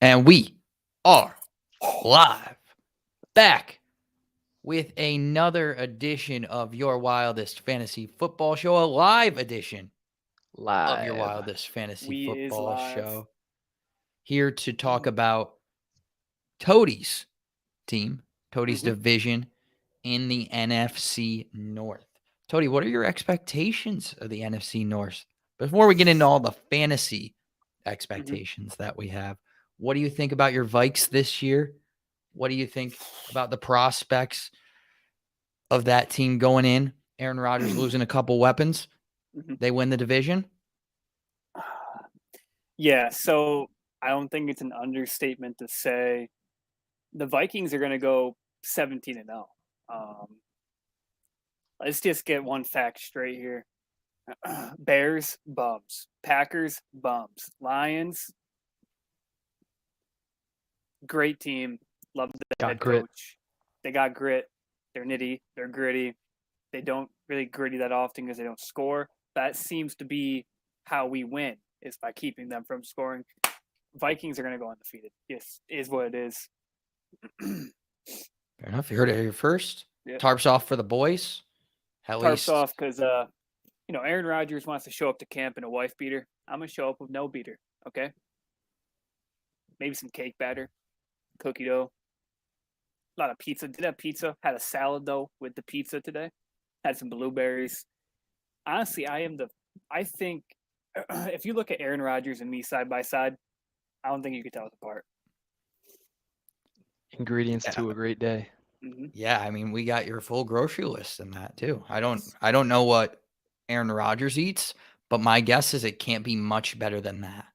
And we are live back with another edition of Your Wildest Fantasy Football Show, a live edition of Your Live. Wildest Fantasy We is Football live. Show. Here to talk about Todi's team, Todi's Mhm. division in the NFC North. Todi, what are your expectations of the NFC North? Before we get into all the fantasy Mhm. expectations that we have, what do you think about your Vikes this year? What do you think about the prospects of that team going in? Aaron Rodgers losing a couple weapons. Mhm. They win the division. Yeah, so I don't think it's an understatement to say the Vikings are going to go 17-0. Let's just get one fact straight here. Bears, bums. Packers, bums. Lions, great team. Love the Got head grit. coach. They got grit. They're nitty. They're gritty. They don't really gritty that often because they don't score. That seems to be how we win, is by keeping them from scoring. Vikings are going to go undefeated. Yes, is what it is. Fair enough. You heard it here first. Yeah. Tarps off for the boys. At Tarps least off because Aaron Rodgers wants to show up to camp in a wife beater. I'm gonna show up with no beater. Okay, maybe some cake batter, cookie dough, a lot of pizza. Did have pizza. Had a salad though with the pizza today. Had some blueberries. Honestly, I think if you look at Aaron Rodgers and me side by side, I don't think you could tell us apart. Ingredients yeah, to a great day. Mm-hmm. yeah. I mean, we got your full grocery list in that too. I don't know what Aaron Rodgers eats, but my guess is it can't be much better than that.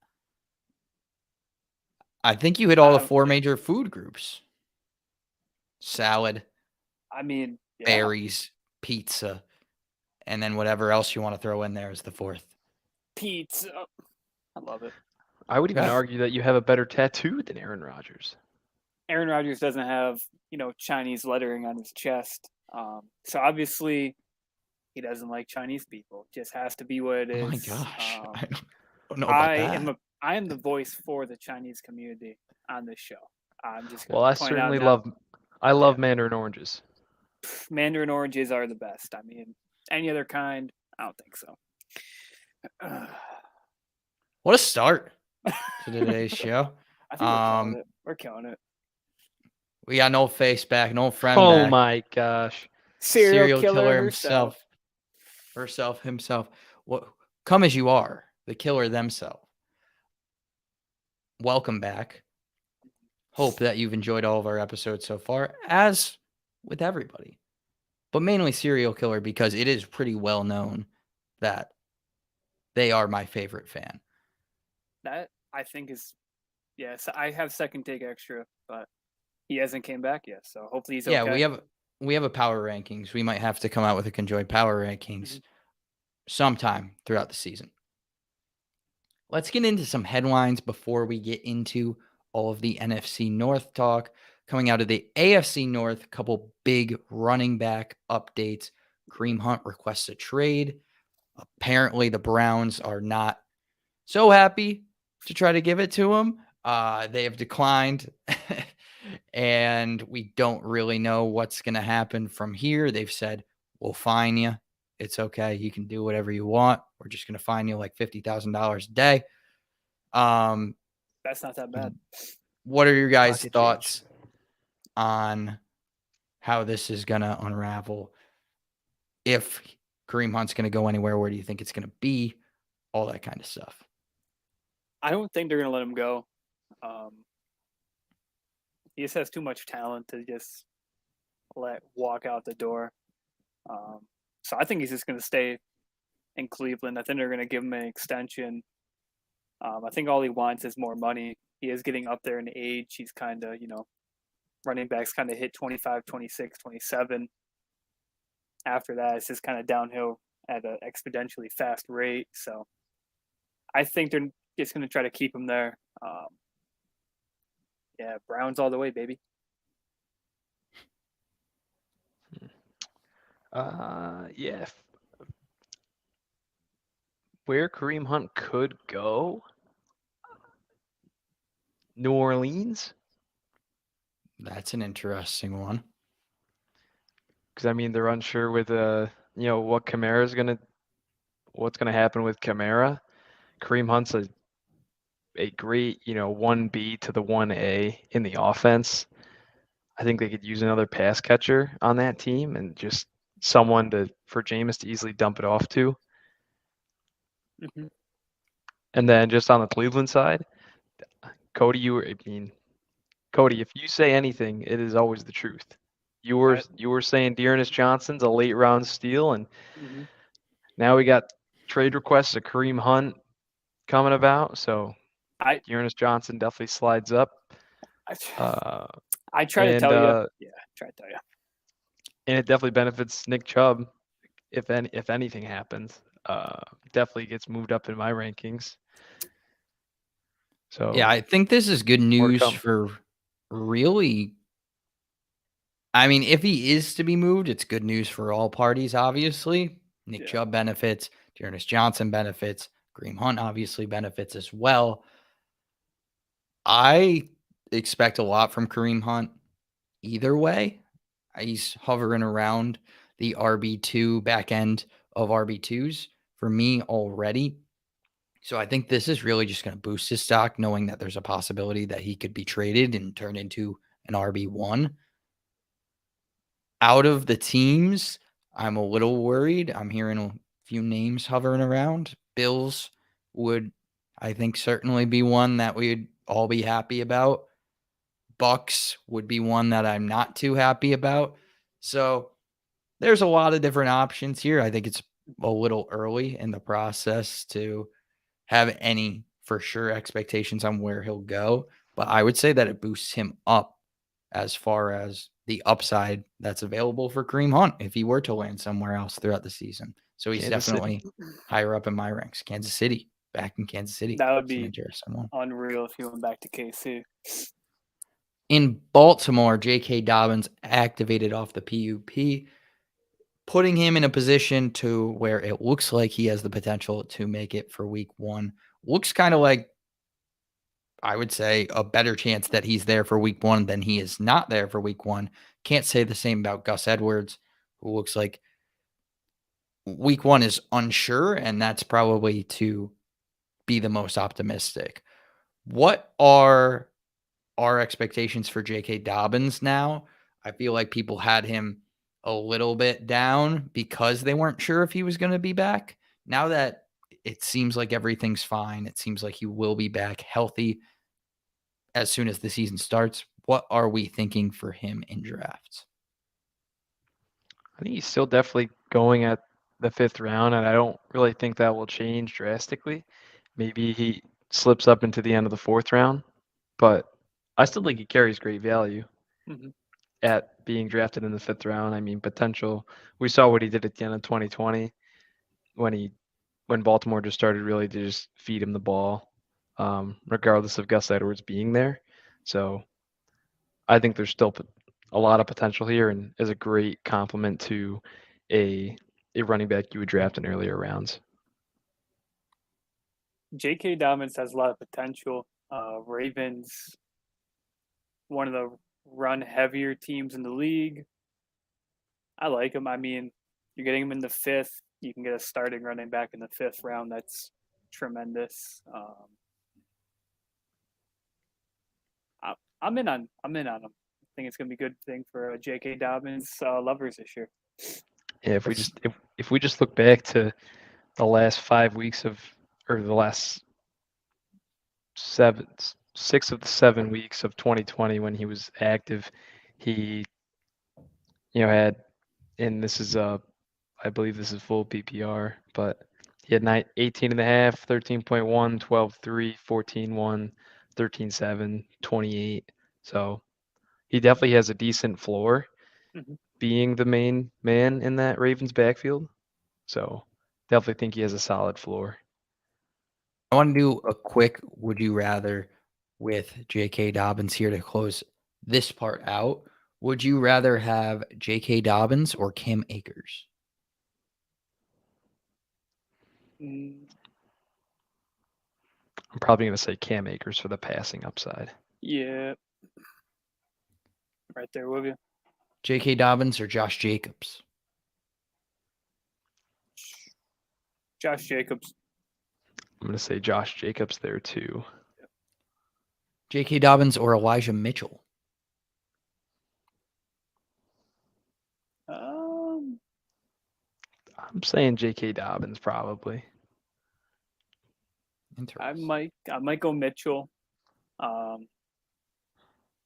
I think you hit all the four Yeah. major food groups: salad, I mean, yeah, berries, pizza, and then whatever else you want to throw in there is the fourth. pizza. I love it. I would even Okay. argue that you have a better tattoo than Aaron Rodgers. Aaron Rodgers doesn't have Chinese lettering on his chest, so obviously he doesn't like Chinese people. It just has to be what it Oh my is. gosh. I don't know about I am that. I am the voice for the Chinese community on this show. I'm just Well, gonna I point out certainly now. I Yeah, love Mandarin oranges. Mandarin oranges are the best. I mean, any other kind, I don't think so. What a start to today's show. I think we're killing Um, it. We're killing it. we got an old face back, an old friend Oh back. my gosh. Serial Serial killer killer herself. himself. What come as you are, the killer themselves. Welcome back. Hope that you've enjoyed all of our episodes so far, as with everybody. But mainly serial killer because it is pretty well known that they are my favorite fan. That I think is yes. I have second take extra, but he hasn't came back yet. So hopefully he's Yeah, okay. we have a power rankings. We might have to come out with a conjoined power rankings Mhm. sometime throughout the season. Let's get into some headlines before we get into all of the NFC North talk. Coming out of the AFC North, a couple big running back updates. Kareem Hunt requests a trade. Apparently, the Browns are not so happy to try to give it to him. They have declined, and we don't really know what's going to happen from here. They've said, we'll fine you. It's okay. You can do whatever you want. We're just going to fine you like $50,000 a day. That's not that bad. What are your guys' Pocket change. thoughts on how this is going to unravel? If Kareem Hunt's going to go anywhere, where do you think it's going to be? All that kind of stuff. I don't think they're gonna let him go. Um, he just has too much talent to just let walk out the door. So I think he's just gonna stay in Cleveland. I think they're gonna give him an extension. I think all he wants is more money. He is getting up there in age. He's kind of, running backs kind of hit 25, 26, 27. After that, it's just kind of downhill at an exponentially fast rate. So I think they're just going to try to keep him there. Yeah, Browns all the way, baby. Yeah. Where Kareem Hunt could go, New Orleans? That's an interesting one. Because I mean, they're unsure with what's gonna happen with Kamara. Kareem Hunt's a great 1B to the 1A in the offense. I think they could use another pass catcher on that team and just someone for Jameis to easily dump it off to. Hmm. And then just on the Cleveland side, Cody, Cody, if you say anything, it is always the truth. You were saying Dearness Johnson's a late round steal, and Hmm. now we got trade requests of Kareem Hunt coming about. So I Dearness Johnson definitely slides up. I, Uh, I try to and tell you. uh, Yeah, try to tell you. and it definitely benefits Nick Chubb if anything happens. Definitely gets moved up in my rankings. So Yeah, I think this is good more to news come. for really. I mean, if he is to be moved, it's good news for all parties, obviously. Nick Yeah. Chubb benefits, Dearness Johnson benefits, Kareem Hunt obviously benefits as well. I expect a lot from Kareem Hunt either way. He's hovering around the RB2 back end of RB2s for me already. So I think this is really just going to boost his stock, knowing that there's a possibility that he could be traded and turned into an RB1. Out of the teams, I'm a little worried. I'm hearing a few names hovering around. Bills would, I think, certainly be one that we'd all be happy about. Bucks would be one that I'm not too happy about. So there's a lot of different options here. I think it's a little early in the process to have any for sure expectations on where he'll go, but I would say that it boosts him up as far as the upside that's available for Kareem Hunt if he were to land somewhere else throughout the season. So he's Kansas City. definitely higher up in my ranks. Kansas City, back in Kansas City. That would It's an be interesting one. unreal if he went back to KC. In Baltimore, J.K. Dobbins activated off the PUP, putting him in a position to where it looks like he has the potential to make it for week 1. Looks kind of like, I would say, a better chance that he's there for week 1 than he is not there for week 1. Can't say the same about Gus Edwards, who looks like week 1 is unsure, and that's probably to be the most optimistic. What are our expectations for J.K. Dobbins now? I feel like people had him a little bit down because they weren't sure if he was going to be back. Now that it seems like everything's fine, it seems like he will be back healthy as soon as the season starts. What are we thinking for him in drafts? I think he's still definitely going at the 5th round, and I don't really think that will change drastically. Maybe he slips up into the end of the 4th round, but I still think he carries great value Hmm. at being drafted in the 5th round. I mean, potential. We saw what he did at the end of 2020 when Baltimore just started really to just feed him the ball, regardless of Gus Edwards being there. So I think there's still a lot of potential here, and is a great complement to a running back you would draft in earlier rounds. J.K. Dobbins has a lot of potential. Ravens, one of the run heavier teams in the league. I like him. I mean, you're getting him in the 5th. You can get a starting running back in the 5th round. That's tremendous. I'm in on him. I think it's gonna be a good thing for J.K. Dobbins lovers this year. Yeah, if we just look back to the last 5 weeks or the last 6 of the 7 weeks of 2020 when he was active, he had, and this is I believe this is full PPR, but he had 18.5, 13.1, 12.3, 14.1, 13.7, 28. So he definitely has a decent floor Mhm. being the main man in that Ravens backfield. So definitely think he has a solid floor. I want to do a quick would you rather with J.K. Dobbins here to close this part out. Would you rather have J.K. Dobbins or Cam Akers? Mm, I'm probably going to say Cam Akers for the passing upside. Yeah. Right there with you. J.K. Dobbins or Josh Jacobs? Josh Jacobs. I'm going to say Josh Jacobs there too. J.K. Dobbins or Elijah Mitchell? Um, I'm saying J.K. Dobbins probably. I Interesting. might go Mitchell. But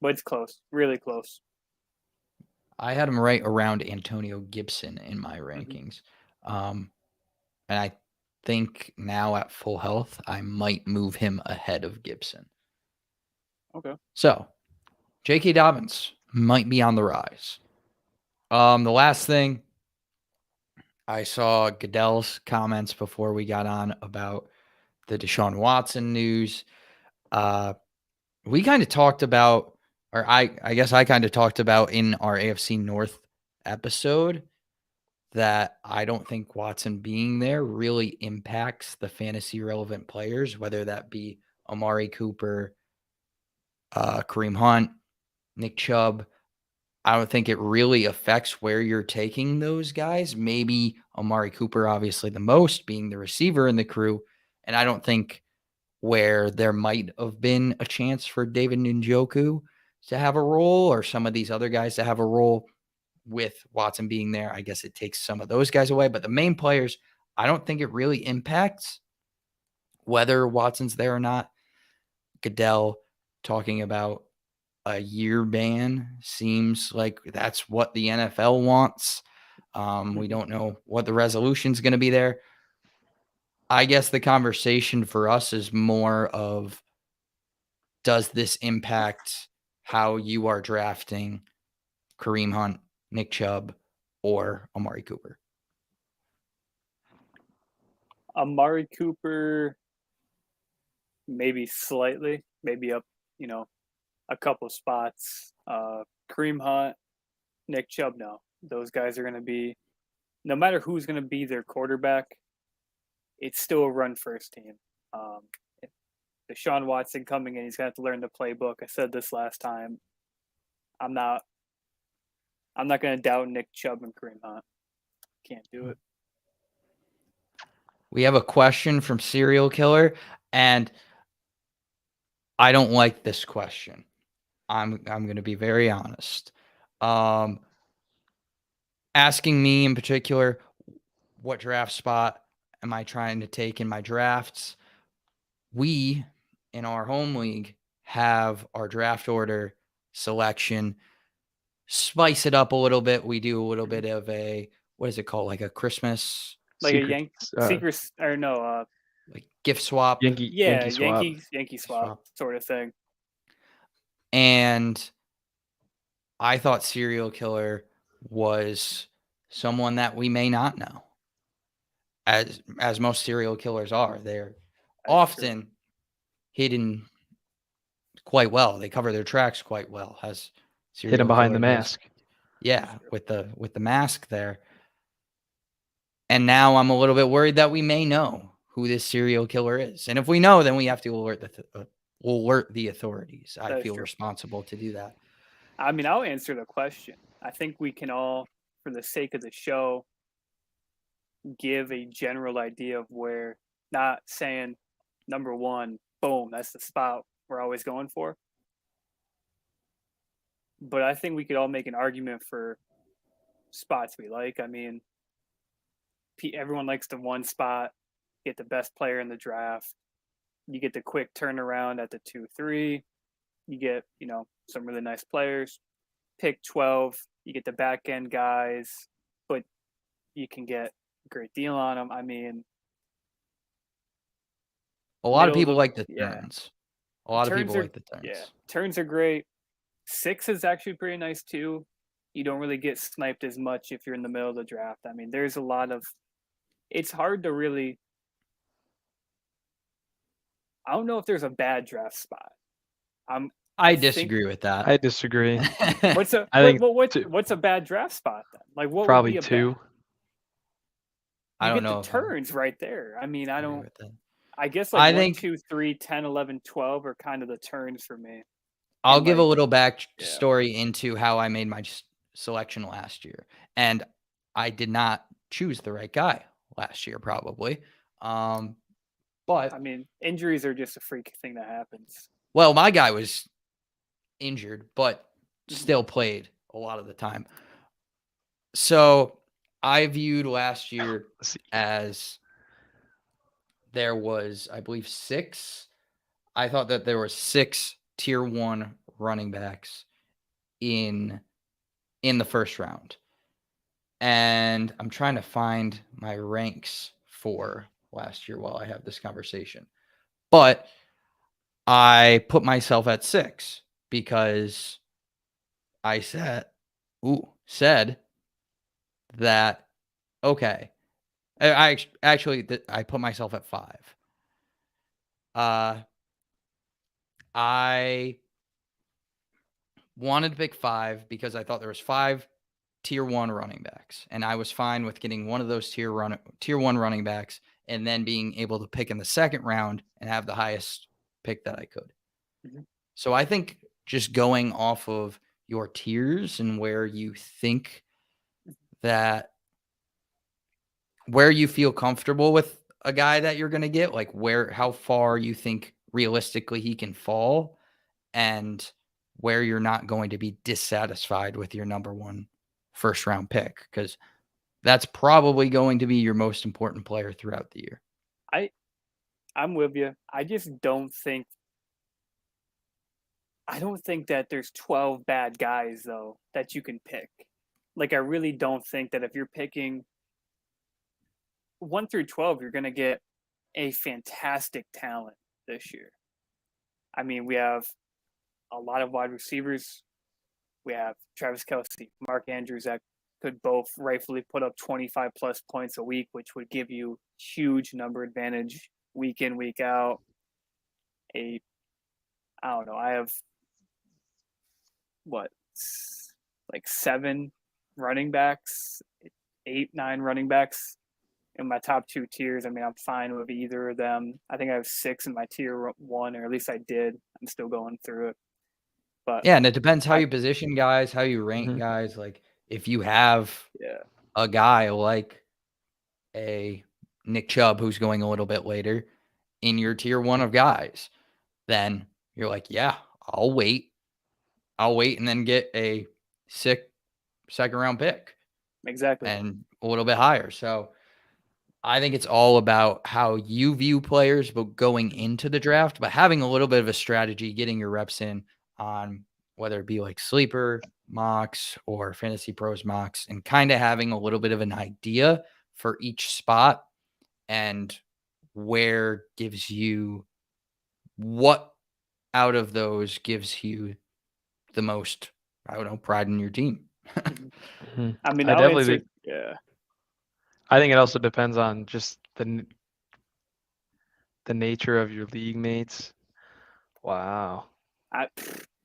it's close, really close. I had him right around Antonio Gibson in my rankings. And I think now at full health, I might move him ahead of Gibson. Okay. So, J.K. Dobbins might be on the rise. The last thing, I saw Goodell's comments before we got on about the Deshaun Watson news. We kind of talked about, or I guess I kind of talked about in our AFC North episode that I don't think Watson being there really impacts the fantasy relevant players, whether that be Amari Cooper, Kareem Hunt, Nick Chubb. I don't think it really affects where you're taking those guys. Maybe Amari Cooper, obviously the most, being the receiver in the crew. And I don't think where there might have been a chance for David Njoku to have a role or some of these other guys to have a role with Watson being there. I guess it takes some of those guys away. But the main players, I don't think it really impacts whether Watson's there or not. Goodell talking about a year ban seems like that's what the NFL wants. We don't know what the resolution is going to be there. I guess the conversation for us is more of, does this impact how you are drafting Kareem Hunt, Nick Chubb, or Amari Cooper? Amari Cooper, maybe slightly, maybe up, a couple spots. Kareem Hunt, Nick Chubb, no. Those guys are going to be, no matter who's going to be their quarterback, it's still a run first team. Deshaun Watson coming in, he's going to have to learn the playbook. I said this last time. I'm not going to doubt Nick Chubb and Kareem Hunt. Can't do it. We have a question from Serial Killer, and I don't like this question. I'm going to be very honest. Asking me in particular, what draft spot am I trying to take in my drafts? We, in our home league, have our draft order selection. Spice it up a little bit. We do a little bit of a, what is it called? Like a Christmas, Like Secret, secret, or no, like gift swap. Yankee swap. Yankee swap sort of thing. And I thought Serial Killer was someone that we may not know. As most serial killers are. They're often hidden quite well. They cover their tracks quite well. Has serial Hidden behind the killer does. mask. Yeah, with the mask there. And now I'm a little bit worried that we may know who this serial killer is. And if we know, then we have to alert the authorities. I feel responsible to do that. I mean, I'll answer the question. I think we can all, for the sake of the show, give a general idea of where, not saying number one, boom, that's the spot we're always going for. But I think we could all make an argument for spots we like. I mean, everyone likes the one spot, get the best player in the draft. You get the quick turnaround at the 2-3. You get, some really nice players. Pick 12, you get the back end guys, but you can get a great deal on them. I mean, a lot of people like the turns. A lot of people like the turns. Yeah, turns are great. 6 is actually pretty nice too. You don't really get sniped as much if you're in the middle of the draft. I mean, there's a lot of. It's hard to really. I don't know if there's a bad draft spot. I disagree with that. I disagree. What's a bad draft spot then? Like what probably would be 2. I don't know. The turns right there. I mean, I don't. I guess 1, I think 2, 3, 10, 11, 12 are kind of the turns for me. I'll And, give a like, little yeah. backstory into how I made my selection last year. And I did not choose the right guy last year, probably. But I mean, injuries are just a freak thing that happens. well, my guy was injured, but Mhm. still played a lot of the time. So I viewed last year Let's see. as there was, I believe, I thought that there were 6 tier 1 running backs in the first round. And I'm trying to find my ranks for last year while I have this conversation. But I put myself at 6 because I said that okay. I put myself at 5. I wanted to pick 5 because I thought there was 5 tier 1 running backs, and I was fine with getting one of those tier 1 running backs and then being able to pick in the second round and have the highest pick that I could. Mhm. So I think just going off of your tiers and where you think that where you feel comfortable with a guy that you're going to get, like how far you think realistically he can fall, and where you're not going to be dissatisfied with your number 1 first round pick, because that's probably going to be your most important player throughout the year. I'm with you. I just don't think that there's 12 bad guys though that you can pick. Like, I really don't think that if you're picking 1 through 12, you're going to get a fantastic talent this year. I mean, we have a lot of wide receivers. We have Travis Kelce, Mark Andrews that could both rightfully put up 25 plus points a week, which would give you huge number advantage week in, week out. I don't know. I have what, like 7 running backs, 8, 9 running backs in my top 2 tiers. I mean, I'm fine with either of them. I think I have 6 in my tier 1, or at least I did. I'm still going through it. But Yeah, and it depends how I, you position guys, how you rank Mhm. guys. Like if you have yeah, a guy like a Nick Chubb who's going a little bit later in your tier 1 of guys, then you're like, yeah, I'll wait. And then get a sick second round pick exactly. and a little bit higher. So I think it's all about how you view players, but going into the draft, but having a little bit of a strategy, getting your reps in on whether it be like sleeper mocks or fantasy pros mocks, and kind of having a little bit of an idea for each spot and where gives you what out of those gives you the most, I don't know, pride in your team. Mhm. I mean, I I'll definitely answer. think. Yeah, I think it also depends on just the nature of your league mates. Wow, I.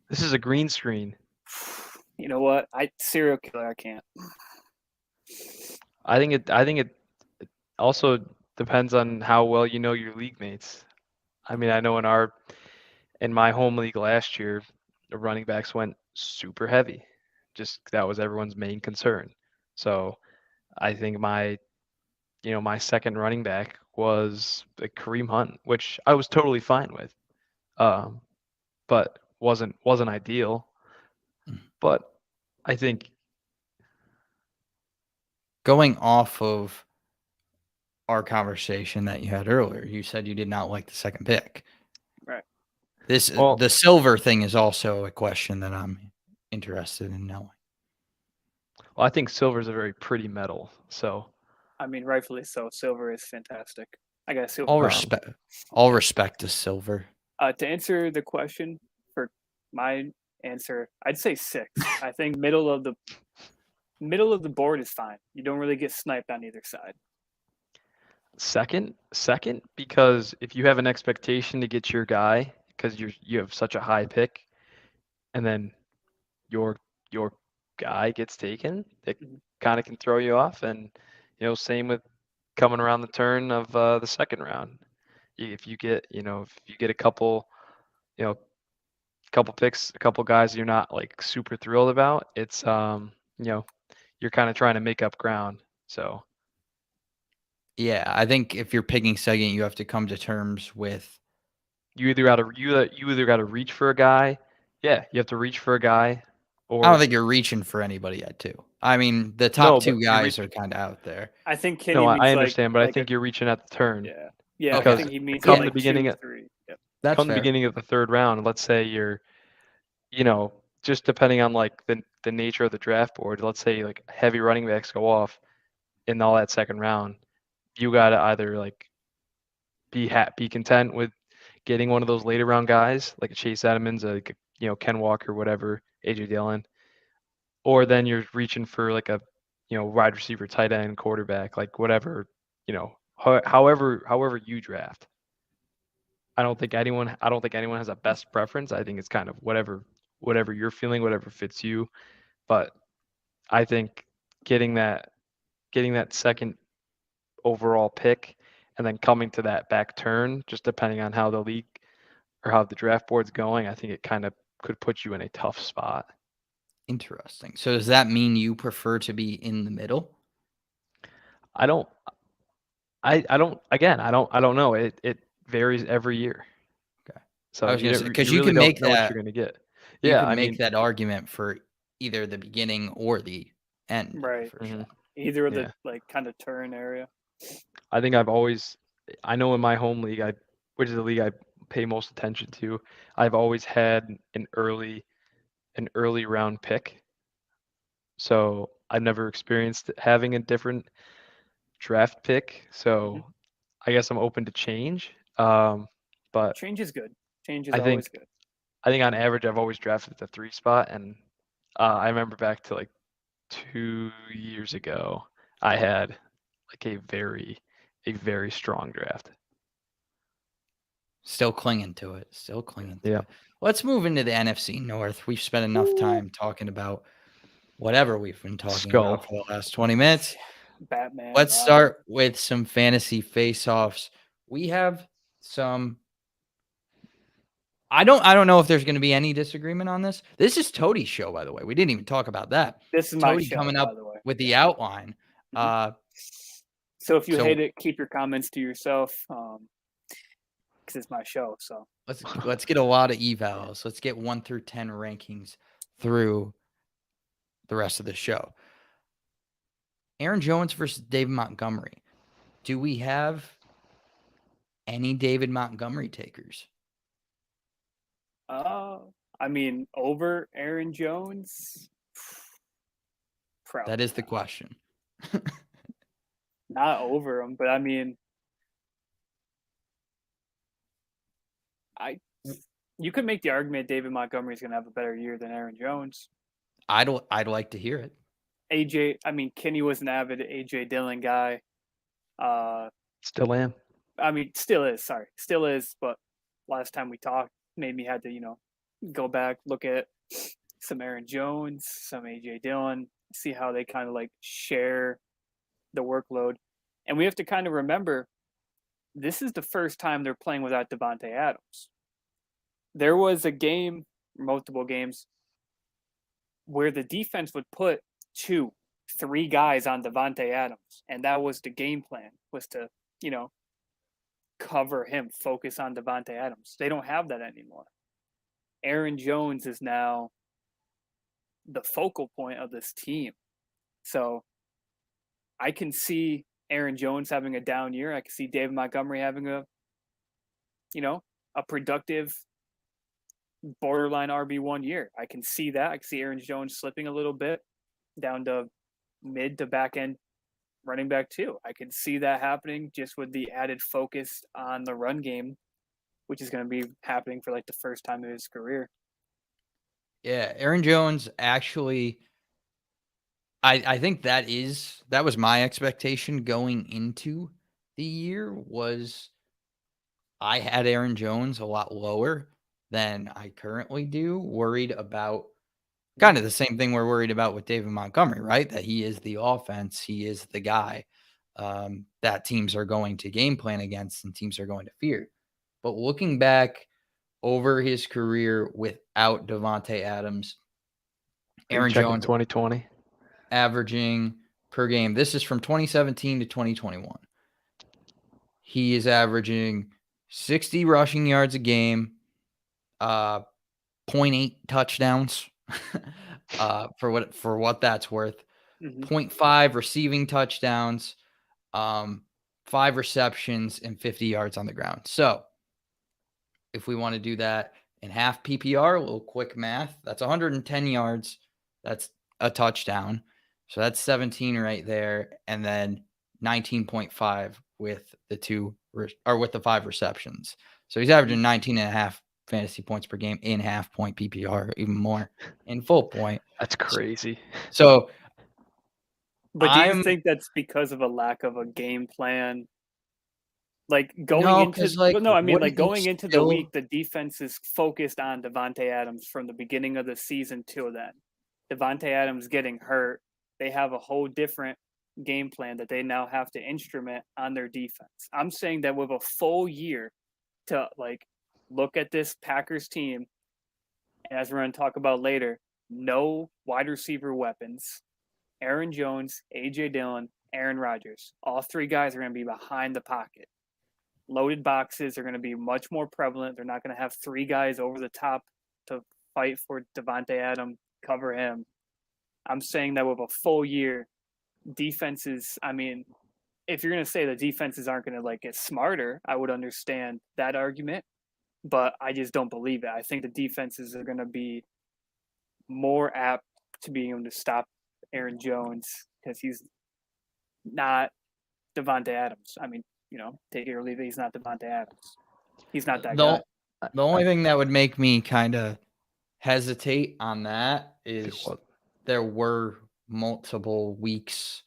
this is a green screen. You know what? Serial killer. I can't. I think it also depends on how well you know your league mates. I mean, I know in my home league last year, the running backs went super heavy. Just that was everyone's main concern. So I think my second running back was Kareem Hunt, which I was totally fine with, but wasn't ideal. But I think Going off of our conversation that you had earlier, you said you did not like the second pick. Right. well, The silver thing is also a question that I'm interested in knowing. I think silver's a very pretty metal. So I mean, rightfully so. Silver is fantastic. I got a silver. All um, respect to silver. To answer the question for my answer, I'd say 6. I think middle of the board is fine. You don't really get sniped on either side. second, because if you have an expectation to get your guy because you have such a high pick, and then your your guy gets taken, it Mhm. kind of can throw you off. And same with coming around the turn of the second round. If you get a couple, you know, couple picks, a couple guys you're not like super thrilled about, it's you're kind of trying to make up ground. So Yeah, I think if you're picking second, you have to come to terms with. you either got to reach for a guy. Yeah, you have to reach for a guy, I don't or think you're reaching for anybody yet, too. I mean, the top no, but two you guys reach. are kind of out there. I think No, Kenny I means understand, but I like think you're reaching at the turn yeah. I Okay. because think he means come like the beginning 2, of 3. Yep. That's come the fair. beginning of the third round. Let's say you're, just depending on like the nature of the draft board. Let's say like heavy running backs go off in all that second round. You got to either like be content with getting one of those later round guys like a Chase Edmonds, like Ken Walker, whatever, AJ Dillon, or then you're reaching for like a wide receiver, tight end, quarterback, like whatever, however you draft. I don't think anyone has a best preference. I think it's kind of whatever you're feeling, whatever fits you. But I think getting that second overall pick and then coming to that back turn, just depending on how the league or how the draft board's going, I think it kind of could put you in a tough spot. Interesting. So does that mean you prefer to be in the middle? I don't again, I don't know. It varies every year. Okay. So I was going to say, because you you really can don't make know what that. you're going to get. You Yeah, can I make mean, that argument for either the beginning or the end of the Right. first round. Either of Yeah. the like kind of turn area. I think I know in my home league, which is the league I pay most attention to, I've always had an early round pick. So I've never experienced having a different draft pick. So I guess I'm open to change. But Change is good. Change is I always think good. on average I've always drafted the 3 spot, and I remember back to like 2 years ago, I had like a very strong draft. Still clinging to it. Still clinging to Yeah. it. Let's move into the NFC North. We've spent enough time talking about whatever we've been talking about Skull. for the last 20 minutes. Batman. Let's Robin. start with some fantasy face-offs. We have some. I don't know if there's going to be any disagreement on this. This is Todi's show, by the way. We didn't even talk about that. This is my Todi show, coming by up the way. with the outline. So if you so- hate it, keep your comments to yourself. Because it's my show. So Let's get a lot of evals. Let's get 1 through 10 rankings through the rest of the show. Aaron Jones versus David Montgomery. Do we have any David Montgomery takers? I mean, over Aaron Jones. Probably That is the question. not over him, but I mean, you could make the argument David Montgomery is going to have a better year than Aaron Jones. I'd like to hear it. Kenny was an avid AJ Dillon guy. Still am. I mean, still is. But last time we talked, made me had to, go back, look at some Aaron Jones, some AJ Dillon, see how they kind of like share the workload. And we have to kind of remember, this is the first time they're playing without Davante Adams. There was a game, multiple games, where the defense would put 2, 3 guys on Davante Adams. And that was the game plan, was to, cover him, focus on Davante Adams. They don't have that anymore. Aaron Jones is now the focal point of this team. So I can see Aaron Jones having a down year. I can see David Montgomery having a productive borderline RB1 year. I can see that. I can see Aaron Jones slipping a little bit down to mid to back end running back too. I can see that happening just with the added focus on the run game, which is going to be happening for like the first time in his career. Yeah, Aaron Jones actually, I think that was my expectation going into the year. Was I had Aaron Jones a lot lower than I currently do, worried about kind of the same thing we're worried about with David Montgomery, right? That he is the offense, he is the guy that teams are going to game plan against and teams are going to fear. But looking back over his career without Devontae Adams. Are you Aaron checking Jones 2020? averaging per game. This is from 2017 to 2021. He is averaging 60 rushing yards a game, 0.8 touchdowns for what that's worth, 0.5 receiving touchdowns, 5 receptions, and 50 yards on the ground. So if we want to do that in half PPR, a little quick math, that's 110 yards. That's a touchdown. So that's 17 right there. And then 19.5 with the 5 receptions. So he's averaging 19 and a half fantasy points per game in half point PPR, even more in full point. That's crazy. So But do you think that's because of a lack of a game plan? Like going no, into 'cause, like, no, I mean wouldn't like you going into the still- week, the defense is focused on Devontae Adams from the beginning of the season till then. Devontae Adams getting hurt, they have a whole different game plan that they now have to instrument on their defense. I'm saying that with a full year to like look at this Packers team, as we're going to talk about later, no wide receiver weapons. Aaron Jones, AJ Dillon, Aaron Rodgers. All 3 guys are going to be behind the pocket. Loaded boxes are going to be much more prevalent. They're not going to have 3 guys over the top to fight for Devontae Adams, cover him. I'm saying that with a full year, defenses, I mean, if you're going to say the defenses aren't going to like get smarter, I would understand that argument, but I just don't believe it. I think the defenses are going to be more apt to being able to stop Aaron Jones because he's not Devontae Adams. I mean, take it or leave it. He's not Devontae Adams. He's not that guy. The only thing that would make me kind of hesitate on that is there were multiple weeks.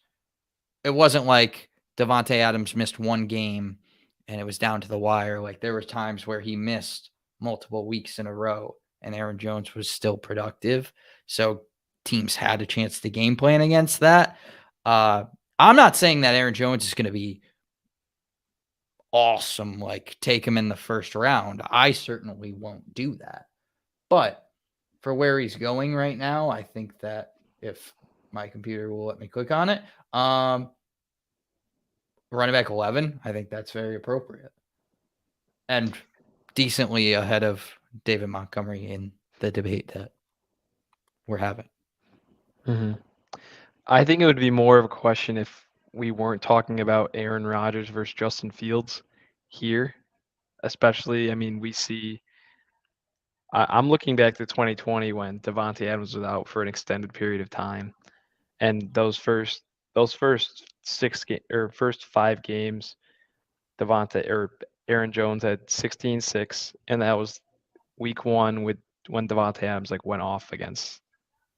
It wasn't like Devontae Adams missed one game and it was down to the wire. Like there were times where he missed multiple weeks in a row and Aaron Jones was still productive. So teams had a chance to game plan against that. I'm not saying that Aaron Jones is going to be awesome, like take him in the first round. I certainly won't do that. But for where he's going right now, I think that if my computer will let me click on it, running back 11, I think that's very appropriate. And decently ahead of David Montgomery in the debate that we're having. Mm-hmm. I think it would be more of a question if we weren't talking about Aaron Rodgers versus Justin Fields here, especially, I mean, we see, I'm looking back to 2020 when Devontae Adams was out for an extended period of time, and those first 5 games, Aaron Jones had 16-6, and that was week 1 when Devontae Adams like went off against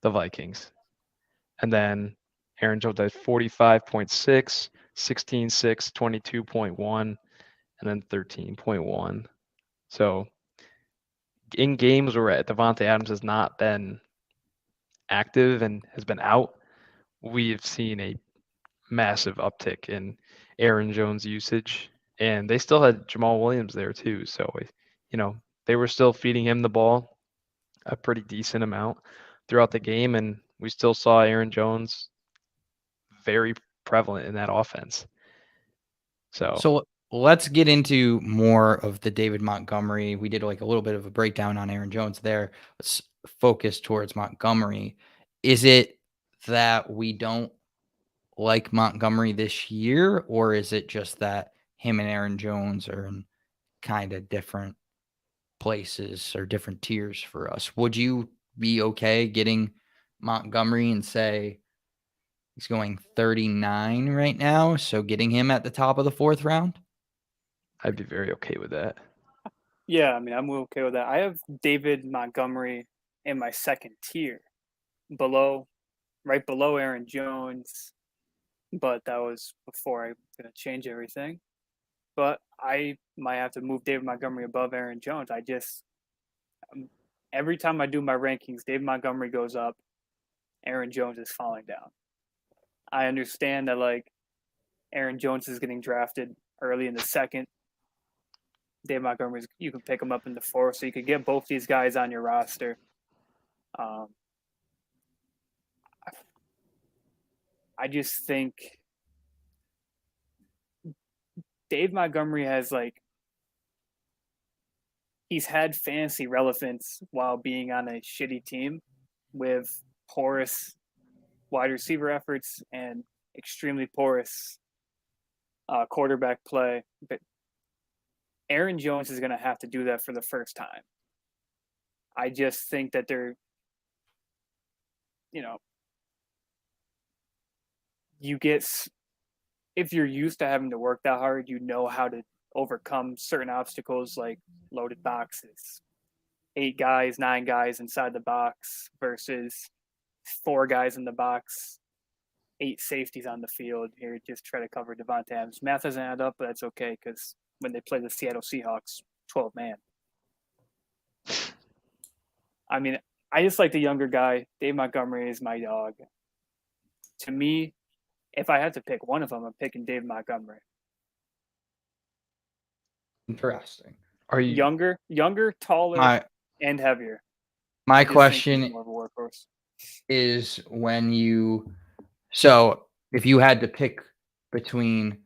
the Vikings. And then Aaron Jones had 45.6, 16.6, 22.1, and then 13.1. So in games where Devontae Adams has not been active and has been out, we have seen a massive uptick in Aaron Jones usage. And they still had Jamal Williams there too. So, they were still feeding him the ball a pretty decent amount throughout the game. And we still saw Aaron Jones very prevalent in that offense. So let's get into more of the David Montgomery. We did like a little bit of a breakdown on Aaron Jones there. Let's focus towards Montgomery. Is it that we don't like Montgomery this year, or is it just that him and Aaron Jones are in kind of different places or different tiers for us? Would you be okay getting Montgomery and say he's going 39 right now, so getting him at the top of the 4th round? I'd be very okay with that. Yeah, I mean, I'm okay with that. I have David Montgomery in my 2nd tier, right below Aaron Jones, but that was before I was going to change everything. But I might have to move David Montgomery above Aaron Jones. Every time I do my rankings, David Montgomery goes up, Aaron Jones is falling down. I understand that like Aaron Jones is getting drafted early in the 2nd, Dave Montgomery's, you can pick him up in the 4th, so you could get both these guys on your roster. I just think Dave Montgomery has he's had fantasy relevance while being on a shitty team with porous wide receiver efforts and extremely porous quarterback play. But Aaron Jones is going to have to do that for the first time. I just think that they're, if you're used to having to work that hard, you know how to overcome certain obstacles like loaded boxes, 8 guys, 9 guys inside the box versus 4 guys in the box, 8 safeties on the field. Here, just try to cover Devontae Adams. Math doesn't add up, but that's okay because when they play the Seattle Seahawks, 12 man. I mean, I just like the younger guy. Dave Montgomery is my dog. To me, if I had to pick one of them, I'm picking Dave Montgomery. Interesting. Are you younger, taller, and heavier? My question more of a workhorse. is if you had to pick between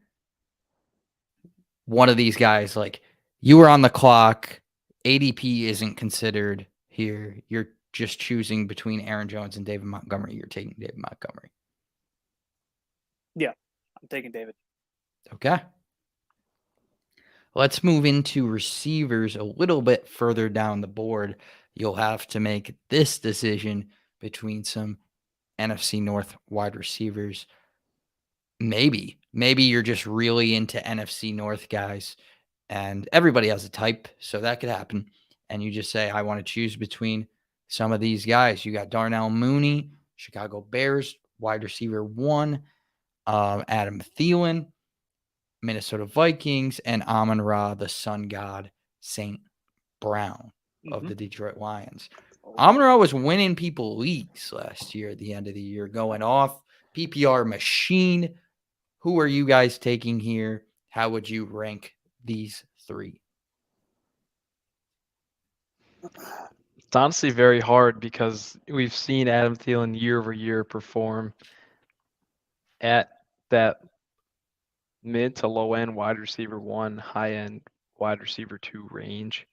one of these guys, like you were on the clock, ADP isn't considered here. You're just choosing between Aaron Jones and David Montgomery. You're taking David Montgomery. Yeah, I'm taking David. Okay. Let's move into receivers a little bit further down the board. You'll have to make this decision between some NFC North wide receivers. Maybe you're just really into NFC North guys, and everybody has a type, so that could happen. And you just say, I want to choose between some of these guys. You got Darnell Mooney, Chicago Bears, wide receiver 1, Adam Thielen, Minnesota Vikings, and Amon-Ra, the sun god, St. Brown of the Detroit Lions. Amon-Ra was winning people leagues last year at the end of the year, going off. PPR machine. Who are you guys taking here? How would you rank these 3? It's honestly very hard because we've seen Adam Thielen year over year perform at that mid to low end wide receiver 1, high end wide receiver 2 range,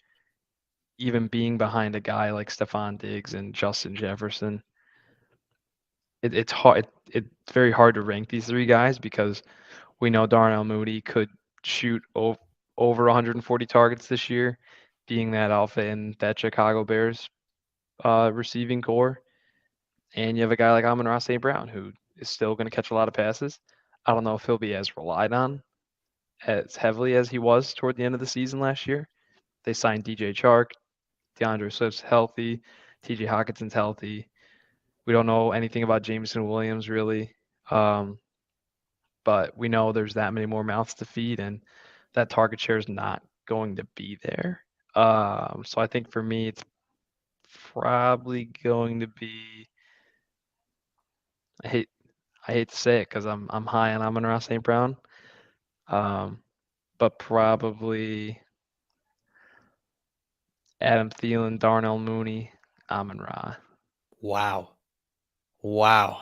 even being behind a guy like Stephon Diggs and Justin Jefferson. It's hard. It's very hard to rank these 3 guys because we know Darnell Mooney could shoot over 140 targets this year, being that alpha in that Chicago Bears receiving core. And you have a guy like Amon-Ra St. Brown who is still going to catch a lot of passes. I don't know if he'll be as relied on as heavily as he was toward the end of the season last year. They signed DJ Chark, DeAndre Swift's healthy, TJ Hawkinson's healthy. We don't know anything about Jameson Williams really. But we know there's that many more mouths to feed, and that target share is not going to be there. So I think for me, it's probably going to be. I hate to say it because I'm high on Amon-Ra St. Brown, but probably Adam Thielen, Darnell Mooney, Amon-Ra. Wow.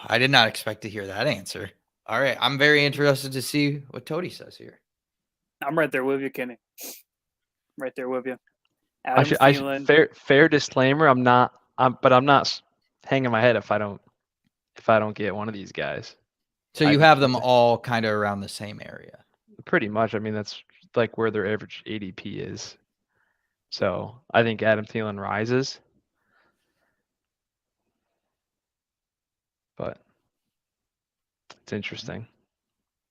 I did not expect to hear that answer. All right. I'm very interested to see what Todi says here. I'm right there with you, Kenny. Right there with you. Fair disclaimer. I'm not hanging my head if I don't get one of these guys. So you have them all kind of around the same area. Pretty much. I mean, that's like where their average ADP is. So I think Adam Thielen rises. But it's interesting.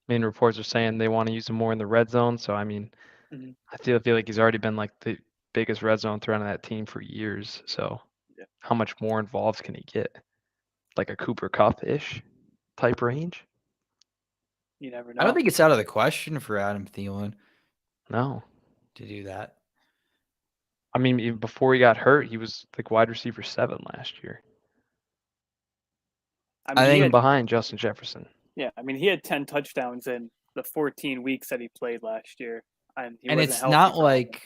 I mean, reports are saying they want to use him more in the red zone. So, I mean, I feel like he's already been like the biggest red zone threat on that team for years. So how much more involved can he get? Like a Cooper Kupp-ish type range? You never know. I don't think it's out of the question for Adam Thielen. No. To do that. I mean, even before he got hurt, he was like wide receiver 7 last year. I think behind Justin Jefferson. Yeah, I mean, he had 10 touchdowns in the 14 weeks that he played last year. And it's not like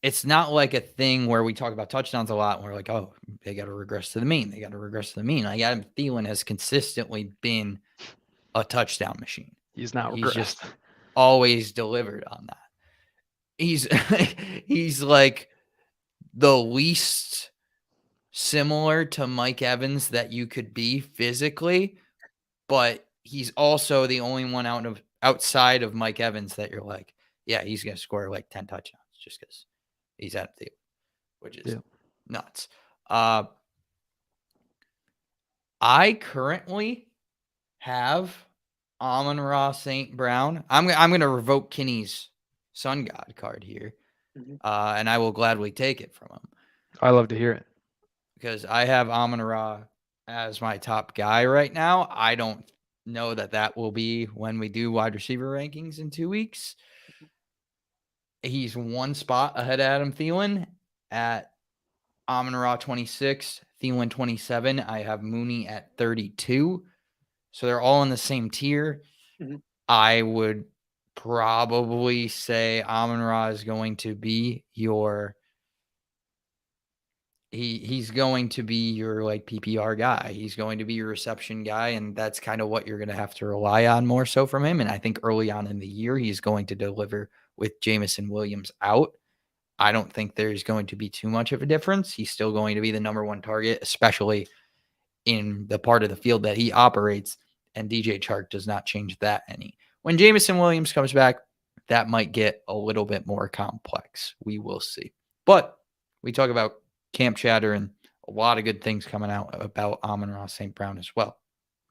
it's not like a thing where we talk about touchdowns a lot and we're like, oh, they got to regress to the mean. Like Adam Thielen has consistently been a touchdown machine. He's not He's regressed. just always delivered on that. He's he's like the least similar to Mike Evans that you could be physically, but he's also the only one outside of Mike Evans that you're like, yeah, he's going to score like 10 touchdowns just because he's at the, which is nuts. I currently have Amon-Ra St. Brown. I'm going to revoke Kinney's Sun God card here, and I will gladly take it from him. I love to hear it. Because I have Amon-Ra as my top guy right now. I don't know that will be when we do wide receiver rankings in 2 weeks. He's one spot ahead of Adam Thielen at Amon-Ra 26, Thielen 27. I have Mooney at 32. So they're all in the same tier. I would probably say Amon-Ra is going to be your he's going to be your like PPR guy. He's going to be your reception guy, and that's kind of what you're going to have to rely on more so from him. And I think early on in the year, he's going to deliver with Jameson Williams out. I don't think there's going to be too much of a difference. He's still going to be the number one target, especially in the part of the field that he operates, and DJ Chark does not change that any. When Jameson Williams comes back, that might get a little bit more complex. We will see. But we talk about camp chatter and a lot of good things coming out about Amon-Ra St. Brown as well.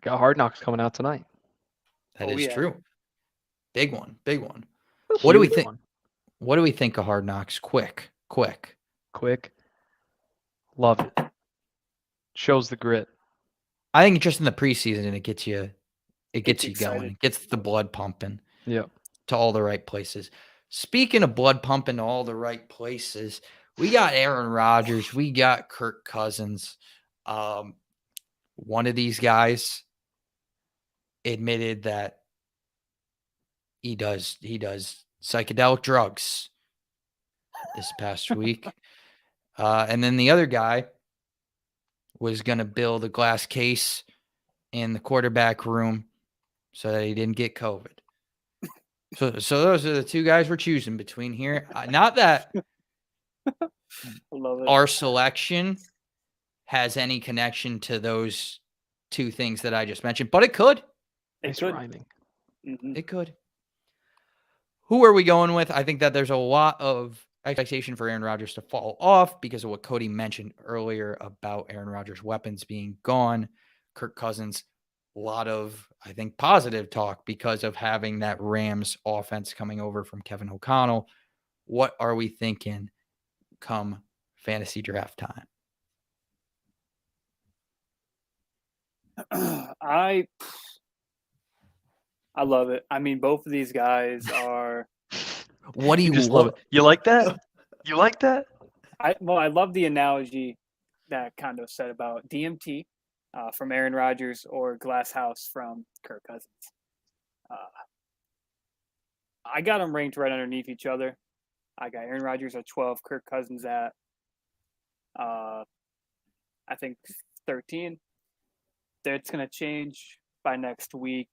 Got Hard Knocks coming out tonight. That is true. Big one. What do we think? What do we think of Hard Knocks? Quick. Love it. Shows the grit. I think just in the preseason, it gets you excited. going. It gets the blood pumping. Yeah. To all the right places. Speaking of blood pumping to all the right places, we got Aaron Rodgers. We got Kirk Cousins. One of these guys admitted that he does psychedelic drugs this past week. And then the other guy was going to build a glass case in the quarterback room so that he didn't get COVID. So those are the two guys we're choosing between here. Not that our selection has any connection to those two things that I just mentioned, but it could. Rhyming. It could. Who are we going with? I think that there's a lot of expectation for Aaron Rodgers to fall off because of what Cody mentioned earlier about Aaron Rodgers' weapons being gone. Kirk Cousins, a lot of, I think, positive talk because of having that Rams offense coming over from Kevin O'Connell. What are we thinking come fantasy draft time? I love it. I mean, both of these guys are. What do you just love it? You like that? You like that? I love the analogy that Kondo said about DMT from Aaron Rodgers or Glass House from Kirk Cousins. I got them ranked right underneath each other. I got Aaron Rodgers at 12, Kirk Cousins at, I think, 13. That's going to change by next week.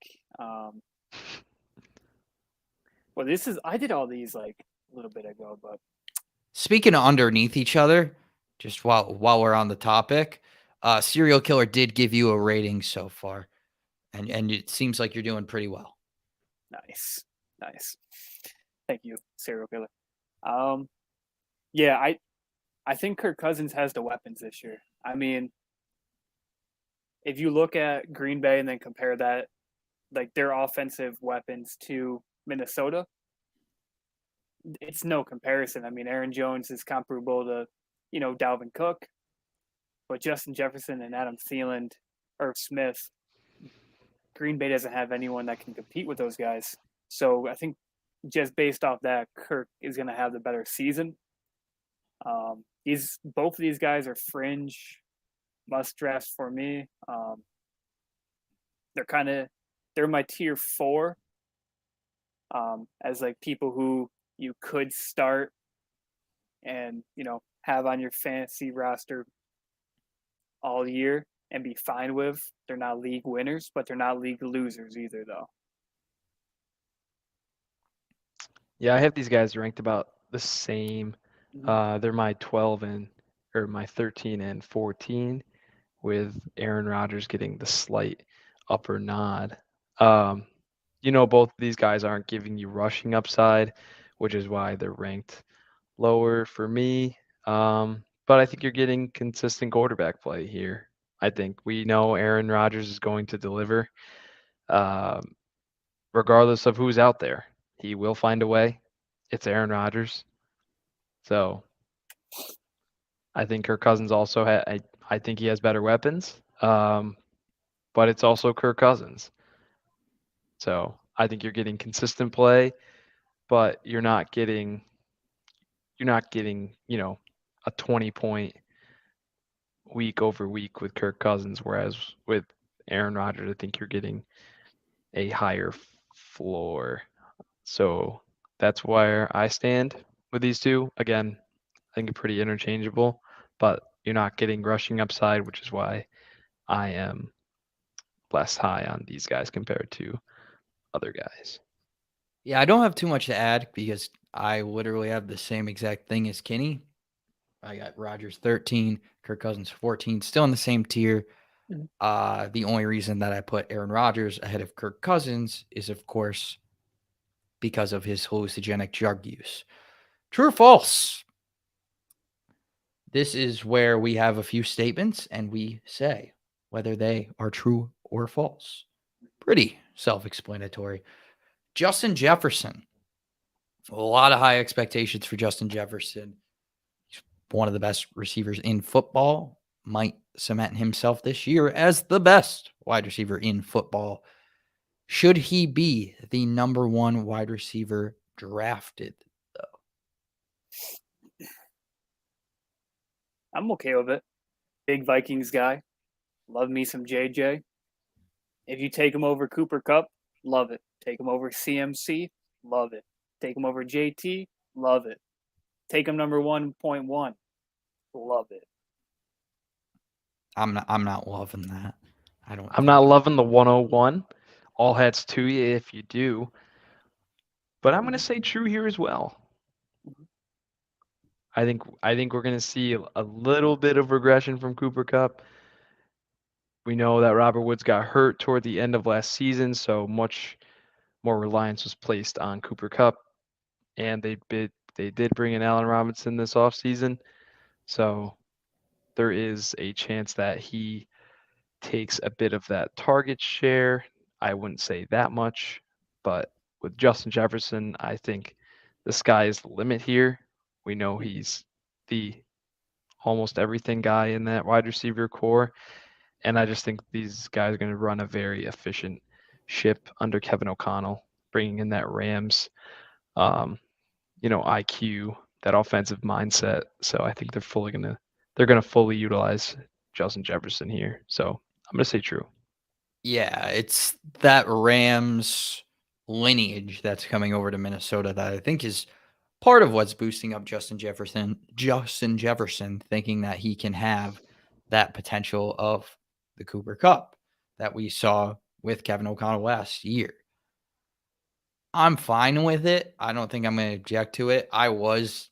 I did all these like a little bit ago, but. Speaking of underneath each other, just while we're on the topic, Serial Killer did give you a rating so far, and it seems like you're doing pretty well. Nice. Thank you, Serial Killer. Yeah, I think Kirk Cousins has the weapons this year. I mean, if you look at Green Bay and then compare that, like their offensive weapons to Minnesota, it's no comparison. I mean, Aaron Jones is comparable to, Dalvin Cook, but Justin Jefferson and Adam Thielen or Smith, Green Bay doesn't have anyone that can compete with those guys. So I think just based off that, Kirk is going to have the better season. Both of these guys are fringe must drafts for me. They're my tier 4 as like people who you could start and have on your fantasy roster all year and be fine with. They're not league winners, but they're not league losers either, though. Yeah, I have these guys ranked about the same. They're my 13 and 14, with Aaron Rodgers getting the slight upper nod. Both of these guys aren't giving you rushing upside, which is why they're ranked lower for me. But I think you're getting consistent quarterback play here. I think we know Aaron Rodgers is going to deliver, regardless of who's out there. He will find a way. It's Aaron Rodgers. So I think Kirk Cousins also I think he has better weapons. But it's also Kirk Cousins. So I think you're getting consistent play, but you're not getting, a 20-point week over week with Kirk Cousins, whereas with Aaron Rodgers, I think you're getting a higher floor. So that's where I stand with these two. Again, I think they're pretty interchangeable, but you're not getting rushing upside, which is why I am less high on these guys compared to other guys. Yeah, I don't have too much to add because I literally have the same exact thing as Kenny. I got Rodgers 13, Kirk Cousins 14, still in the same tier. The only reason that I put Aaron Rodgers ahead of Kirk Cousins is, of course, because of his hallucinogenic drug use. True or false? This is where we have a few statements and we say whether they are true or false. Pretty self-explanatory. Justin Jefferson. A lot of high expectations for Justin Jefferson. He's one of the best receivers in football. Might cement himself this year as the best wide receiver in football. Should he be the number one wide receiver drafted, though? I'm okay with it. Big Vikings guy. Love me some JJ. If you take him over Cooper Kupp, love it. Take him over CMC, love it. Take him over JT, love it. Take him number 1.1, love it. I'm not loving that. I'm not loving the 101. All hats to you if you do. But I'm going to say true here as well. I think we're going to see a little bit of regression from Cooper Kupp. We know that Robert Woods got hurt toward the end of last season, so much more reliance was placed on Cooper Kupp, and they did bring in Allen Robinson this offseason. So there is a chance that he takes a bit of that target share. I wouldn't say that much, but with Justin Jefferson, I think the sky is the limit here. We know he's the almost everything guy in that wide receiver core. And I just think these guys are going to run a very efficient ship under Kevin O'Connell, bringing in that Rams, IQ, that offensive mindset. So I think they're going to fully utilize Justin Jefferson here. So I'm going to say true. Yeah, it's that Rams lineage that's coming over to Minnesota that I think is part of what's boosting up Justin Jefferson, thinking that he can have that potential of the Cooper Kupp that we saw with Kevin O'Connell last year. I'm fine with it. I don't think I'm going to object to it. I was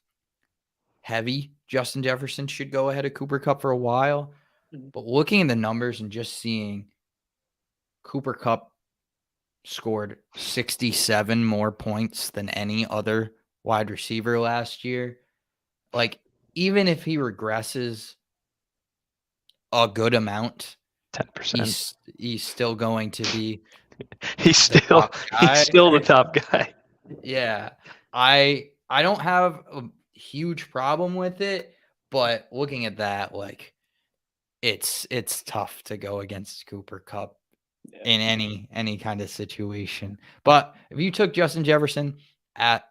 heavy. Justin Jefferson should go ahead of Cooper Kupp for a while. But looking at the numbers and just seeing Cooper Kupp scored 67 more points than any other wide receiver last year. Like, even if he regresses a good amount, 10%. He's still going to be he's still the top guy. Yeah. I don't have a huge problem with it, but looking at that, like, it's tough to go against Cooper Kupp in any kind of situation. But if you took Justin Jefferson at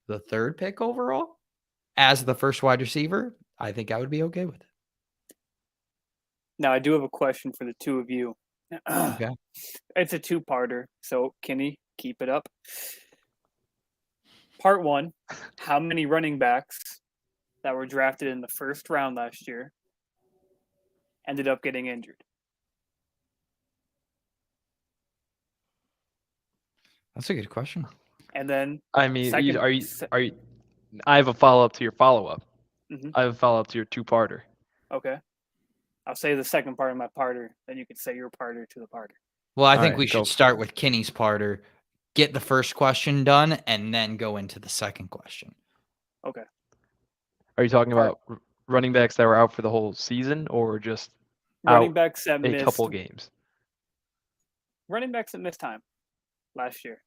the third pick overall as the first wide receiver, I think I would be okay with it. Now, I do have a question for the two of you. Okay. It's a two-parter, so Kenny, keep it up. Part one, how many running backs that were drafted in the first round last year ended up getting injured? That's a good question. And then I mean, second, are you? I have a follow-up to your follow-up. Mhm. I have a follow-up to your two-parter. Okay. I'll say the second part of my parter, then you can say your parter to the parter. Well, I All think right, we go should for start it. with Kinney's parter, get the first question done, and then go into the second question. Okay. Are you talking Part- about running backs that were out for the whole season, or just Running out backs that a missed couple games? running backs that missed time last year.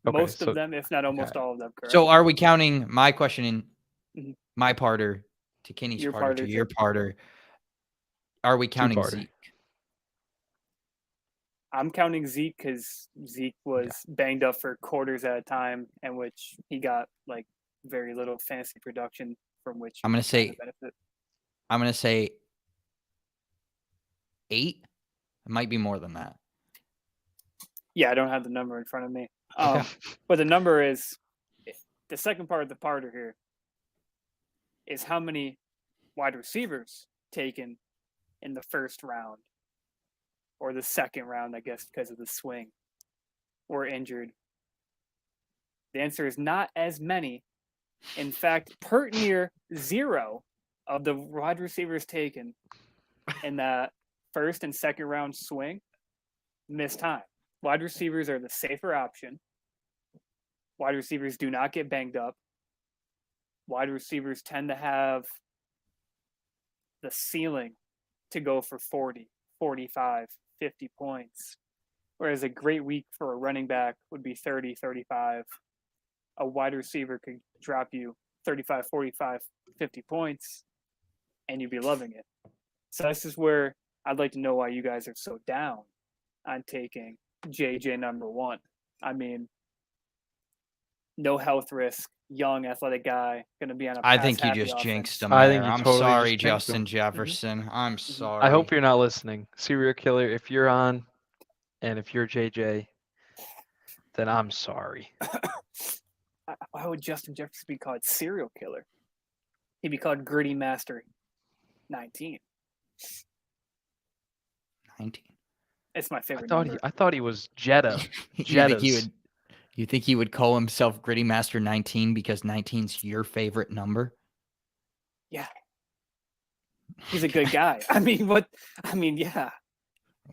Okay, Most so of them, if not almost okay. all of them, correct? So are we counting my question in Mhm. my parter to Kinney's Your parter to parter your to- parter? Are we counting Two-parter. Zeke? I'm counting Zeke because Zeke was banged up for quarters at a time, and which he got like very little fantasy production from which I'm he gonna could kind say of benefit. I'm gonna say 8. It might be more than that. Yeah, I don't have the number in front of me. Okay. But the number is the second part of the parter here is how many wide receivers taken in the first round or the second round, I guess, because of the swing, were injured. The answer is not as many. In fact, pert near 0 of the wide receivers taken in that first and second round swing missed time. Wide receivers are the safer option. Wide receivers do not get banged up. Wide receivers tend to have the ceiling to go for 40, 45, 50 points. Whereas a great week for a running back would be 30, 35. A wide receiver could drop you 35, 45, 50 points, and you'd be loving it. So this is where I'd like to know why you guys are so down on taking JJ number 1. I mean, no health risk, young, athletic guy, going to be on a I pass think you happy just offense. jinxed him I there. think you I'm totally sorry, just jinxed him. Justin Jefferson. I'm sorry. I hope you're not listening. Serial killer, if you're on, and if you're JJ, then I'm sorry. Why would Justin Jefferson be called serial killer? He'd be called Gritty Master 19. 19. It's my favorite I number. thought he was Jetta. You think he would call himself Gritty Master 19 because 19's your favorite number? Yeah. He's a good guy. I mean, what? I mean, yeah.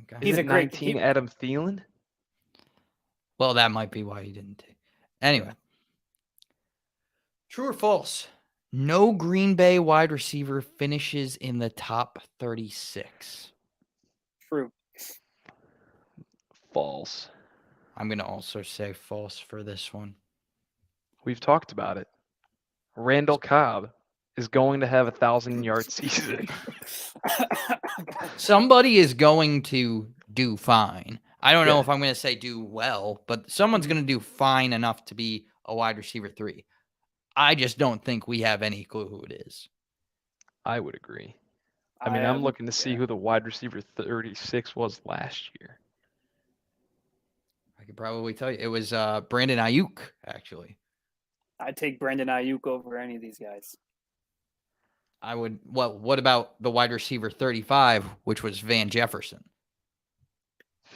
Okay. He's a great 19 Adam Thielen? Well, that might be why he didn't take. Anyway. True or false? No Green Bay wide receiver finishes in the top 36. True. False. I'm going to also say false for this one. We've talked about it. Randall Cobb is going to have 1,000-yard season. Somebody is going to do fine. I don't know Yeah. if I'm going to say do well, but someone's going to do fine enough to be a wide receiver 3. I just don't think we have any clue who it is. I would agree. I mean, I'm looking to see yeah. who the wide receiver 36 was last year. I could probably tell you. It was Brandon Ayuk, actually. I'd take Brandon Ayuk over any of these guys. I would. Well, what about the wide receiver 35, which was Van Jefferson?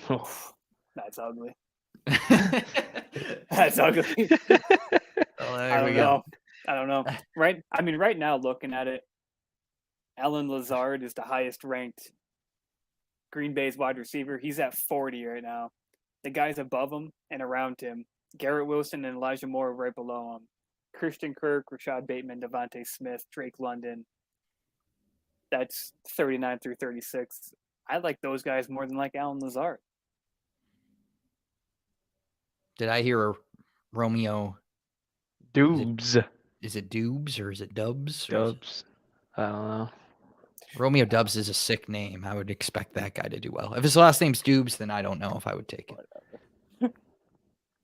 That's ugly. That's ugly. Well, I don't know. Right? I mean, right now, looking at it, Alan Lazard is the highest ranked Green Bay's wide receiver. He's at 40 right now. The guys above him and around him, Garrett Wilson and Elijah Moore, right below him. Christian Kirk, Rashad Bateman, Devontae Smith, Drake London. That's 39 through 36. I like those guys more than like Alan Lazard. Did I hear a Romeo? Dubes. Is it Dubes or is it Dubs? Dubs. I don't know. Romeo Dubs is a sick name. I would expect that guy to do well. If his last name's Dubes, then I don't know if I would take it.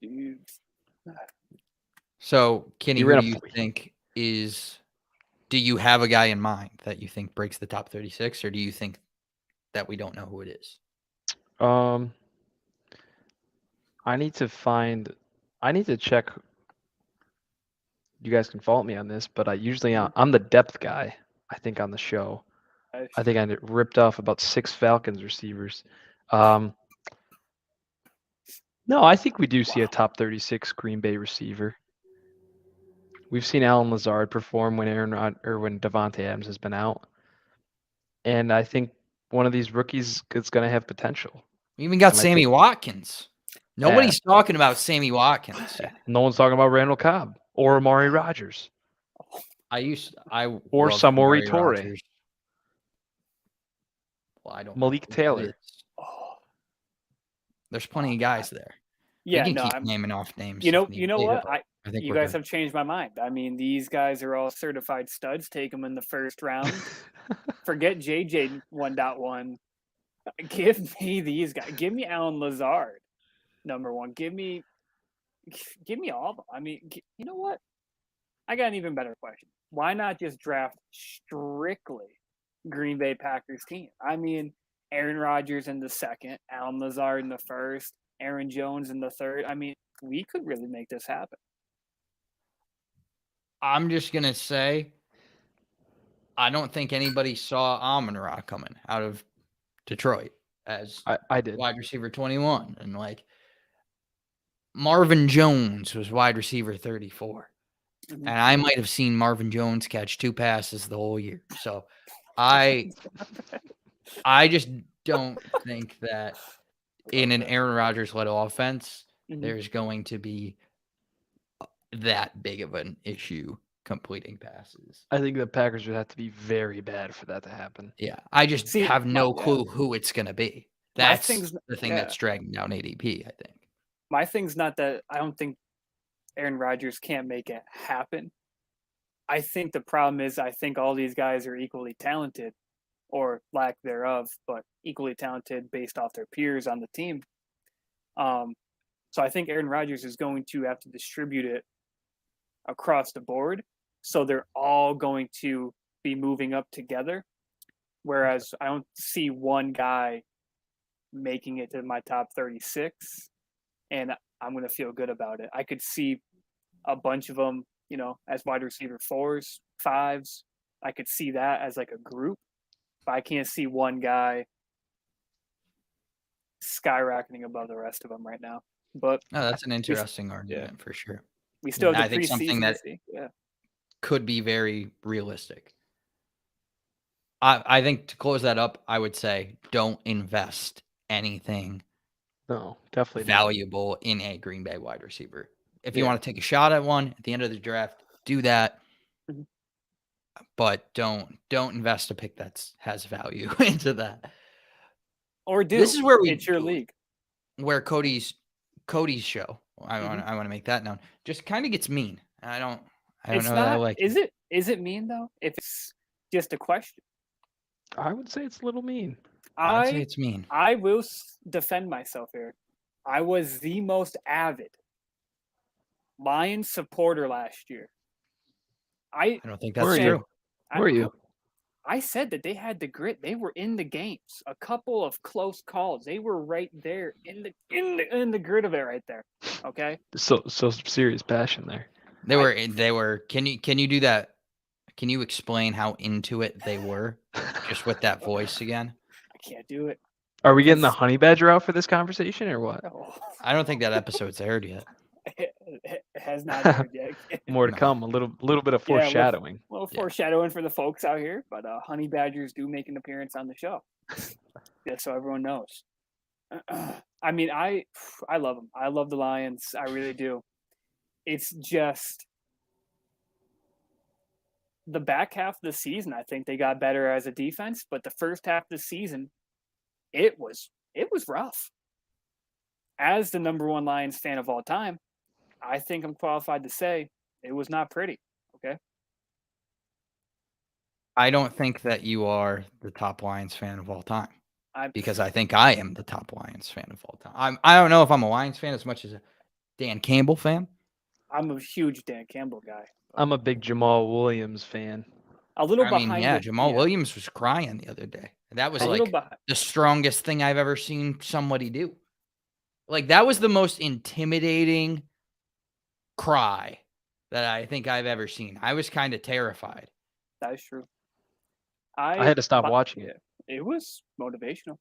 Dubes. So, Kenny, He who ran do a you 40. think is? Do you have a guy in mind that you think breaks the top 36, or do you think that we don't know who it is? I need to check you guys can fault me on this, but I usually I'm the depth guy. I think on the show, I think I ripped off about 6 Falcons receivers. No, I think we do see a top 36 Green Bay receiver. We've seen Alan Lazard perform when when Devontae Adams has been out, and I think one of these rookies is going to have potential. We even got Sammy Watkins. Nobody's talking about Sammy Watkins. No one's talking about Randall Cobb or Amari Rodgers. Or Samori Torre. Well, I don't. Malik Taylor. There's plenty of guys there. Yeah, they can keep naming off names. You know what? I think you guys have changed my mind. I mean, these guys are all certified studs. Take them in the first round. Forget JJ 1.1. Give me these guys. Give me Alan Lazard, number 1. Give me all of them. I mean, you know what? I got an even better question. Why not just draft strictly Green Bay Packers team? I mean, Aaron Rodgers in the 2nd, Alan Lazard in the 1st, Aaron Jones in the 3rd. I mean, we could really make this happen. I'm just going to say, I don't think anybody saw Amon-Ra coming out of Detroit as I did. wide receiver 21. And like Marvin Jones was wide receiver 34. And I might have seen Marvin Jones catch 2 passes the whole year. So I just don't think that in an Aaron Rodgers-led offense, there's going to be that big of an issue completing passes. I think the Packers would have to be very bad for that to happen. Yeah, I just have no clue who it's going to be. That's the thing that's dragging down ADP, I think. My thing's not that I don't think Aaron Rodgers can't make it happen. I think the problem is I think all these guys are equally talented, or lack thereof, but equally talented based off their peers on the team. So I think Aaron Rodgers is going to have to distribute it across the board. So they're all going to be moving up together. Whereas I don't see one guy making it to my top 36, and I'm going to feel good about it. I could see a bunch of them, as wide receiver 4s, 5s. I could see that as like a group, but I can't see one guy skyrocketing above the rest of them right now. But that's an interesting argument for sure. We still have I think something that yeah. could be very realistic. I think to close that up, I would say don't invest anything definitely valuable in a Green Bay wide receiver. If you want to take a shot at one at the end of the draft, do that. But don't invest a pick that has value into that. Or this is where it's your league. Where Cody's show. I want to make that known. Just kind of gets mean. I don't know that I like it. Is it mean though? If it's just a question. I would say it's a little mean. I'd say it's mean. I will defend myself here. I was the most avid Lions supporter last year. I don't think that's true. Were you? I said that they had the grit. They were in the games. A couple of close calls. They were right there in the grit of it right there. Okay. So serious passion there. They were. Can you do that? Can you explain how into it they were, just with that voice again? I can't do it. Are we getting the honey badger out for this conversation or what? Oh. I don't think that episode's aired yet. It has not aired yet. More to come. A little bit of foreshadowing. A little foreshadowing for the folks out here, but honey badgers do make an appearance on the show. Just so everyone knows. I mean, I love them. I love the Lions. I really do. It's just the back half of the season, I think they got better as a defense, but the first half of the season, it was rough. As the number 1 Lions fan of all time, I think I'm qualified to say it was not pretty. Okay. I don't think that you are the top Lions fan of all time. Because I think I am the top Lions fan of all time. I don't know if I'm a Lions fan as much as a Dan Campbell fan. I'm a huge Dan Campbell guy. I'm a big Jamal Williams fan. A little behind. Jamal Williams was crying the other day. That was the strongest thing I've ever seen somebody do. Like, that was the most intimidating cry that I think I've ever seen. I was kind of terrified. That is true. I had to stop watching it. It was motivational.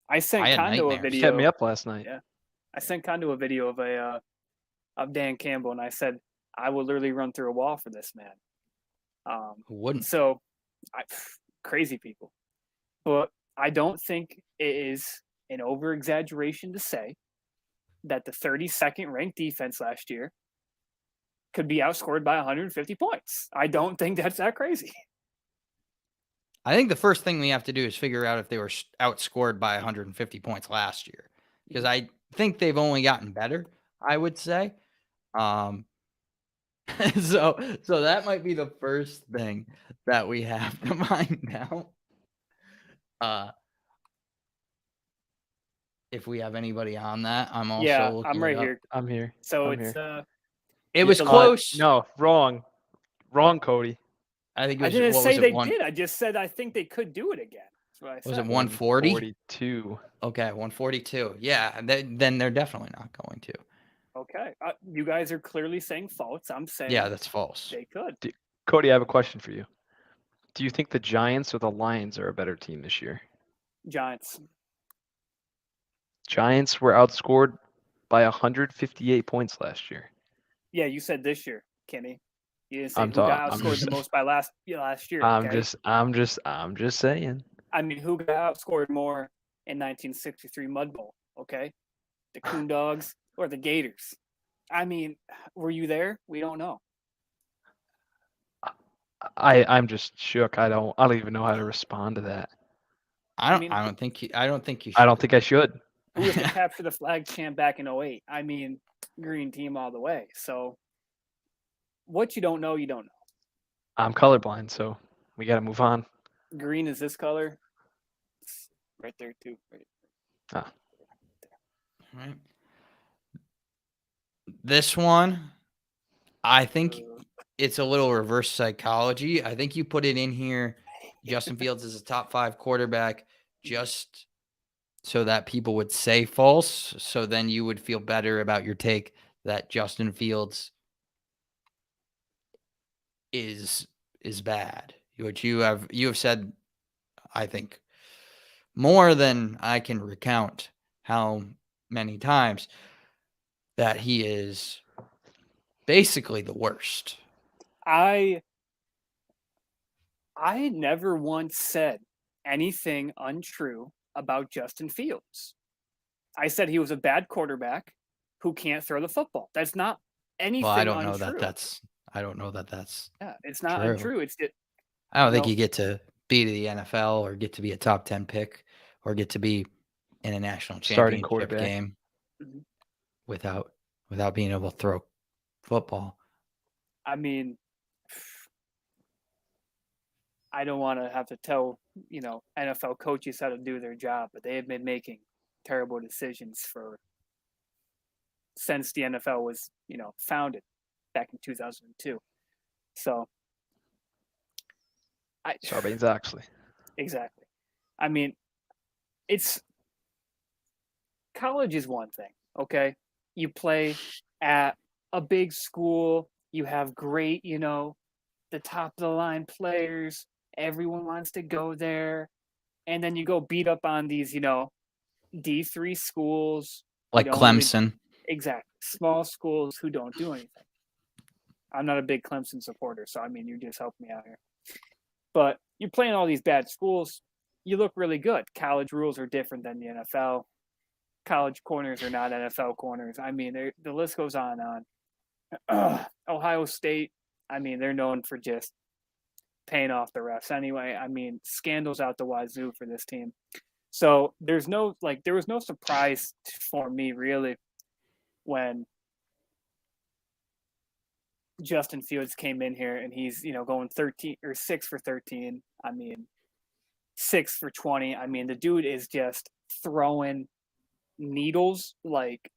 I I sent had Kondo a nightmares. It kept me video. up last night. Yeah. I sent Kondo a video of Dan Campbell, and I said I will literally run through a wall for this man. Who wouldn't? So, crazy people. But I don't think it is an over exaggeration to say that the 32nd ranked defense last year could be outscored by 150 points. I don't think that's that crazy. I think the first thing we have to do is figure out if they were outscored by 150 points last year, because I think they've only gotten better, I would say. So that might be the first thing that we have to find out. If we have anybody on that, I'm also looking I'm right it up. here. I'm here. So I'm it's here. It was the close. No, wrong, Cody. I think it I was. didn't What say was it? they One, did. I just said I think they could do it again. That's what I said. was it 140? 142. Okay, 142. Yeah, then they're definitely not going to. Okay. You guys are clearly saying false. I'm saying Yeah, that's false. they could. Cody, I have a question for you. Do you think the Giants or the Lions are a better team this year? Giants. Giants were outscored by 158 points last year. Yeah, you said this year, Kenny. You didn't say I'm who got I'm outscored just- the most by last year. I'm Okay? just saying. I mean, who got outscored more in 1963 Mud Bowl? Okay, the Coon Dogs or the Gators? I mean, were you there? We don't know. I'm just shook. I don't even know how to respond to that. I mean- don't think you should. I don't think I should. Who was the capture the flag champ back in 08? I mean, green team all the way. So, what you don't know, you don't know. I'm colorblind, so we got to move on. Green is this color. It's right there too. Right. Right. This one, I think it's a little reverse psychology. I think you put it in here. Justin Fields is a top 5 quarterback just so that people would say false. So then you would feel better about your take that Justin Fields is bad, which you have said, I think, more than I can recount how many times that he is basically the worst. I never once said anything untrue about Justin Fields. I said he was a bad quarterback who can't throw the football. That's not anything Well, I don't untrue. know that that's Yeah, it's not true. untrue. It's just, I don't think you get to be to the NFL or get to be a top 10 pick or get to be in a national Starting championship quarterback. game Mhm. without being able to throw football. I mean, I don't want to have to tell, NFL coaches how to do their job, but they have been making terrible decisions since the NFL was, founded back in 2002. So, Sarbanes-Oxley. Exactly. I mean, college is one thing, okay? You play at a big school, you have great, the top of the line players, everyone wants to go there, and then you go beat up on these, D3 schools. Like Clemson. Exactly. Small schools who don't do anything. I'm not a big Clemson supporter, so I mean, you just helped me out here. But you're playing all these bad schools, you look really good. College rules are different than the NFL. College corners are not NFL corners. I mean, the list goes on and on. Ohio State, I mean, they're known for just paying off the refs anyway. I mean, scandals out the wazoo for this team. So there was no surprise for me really when Justin Fields came in here and he's, going 13 or 6 for 13. I mean, 6 for 20. I mean, the dude is just throwing needles like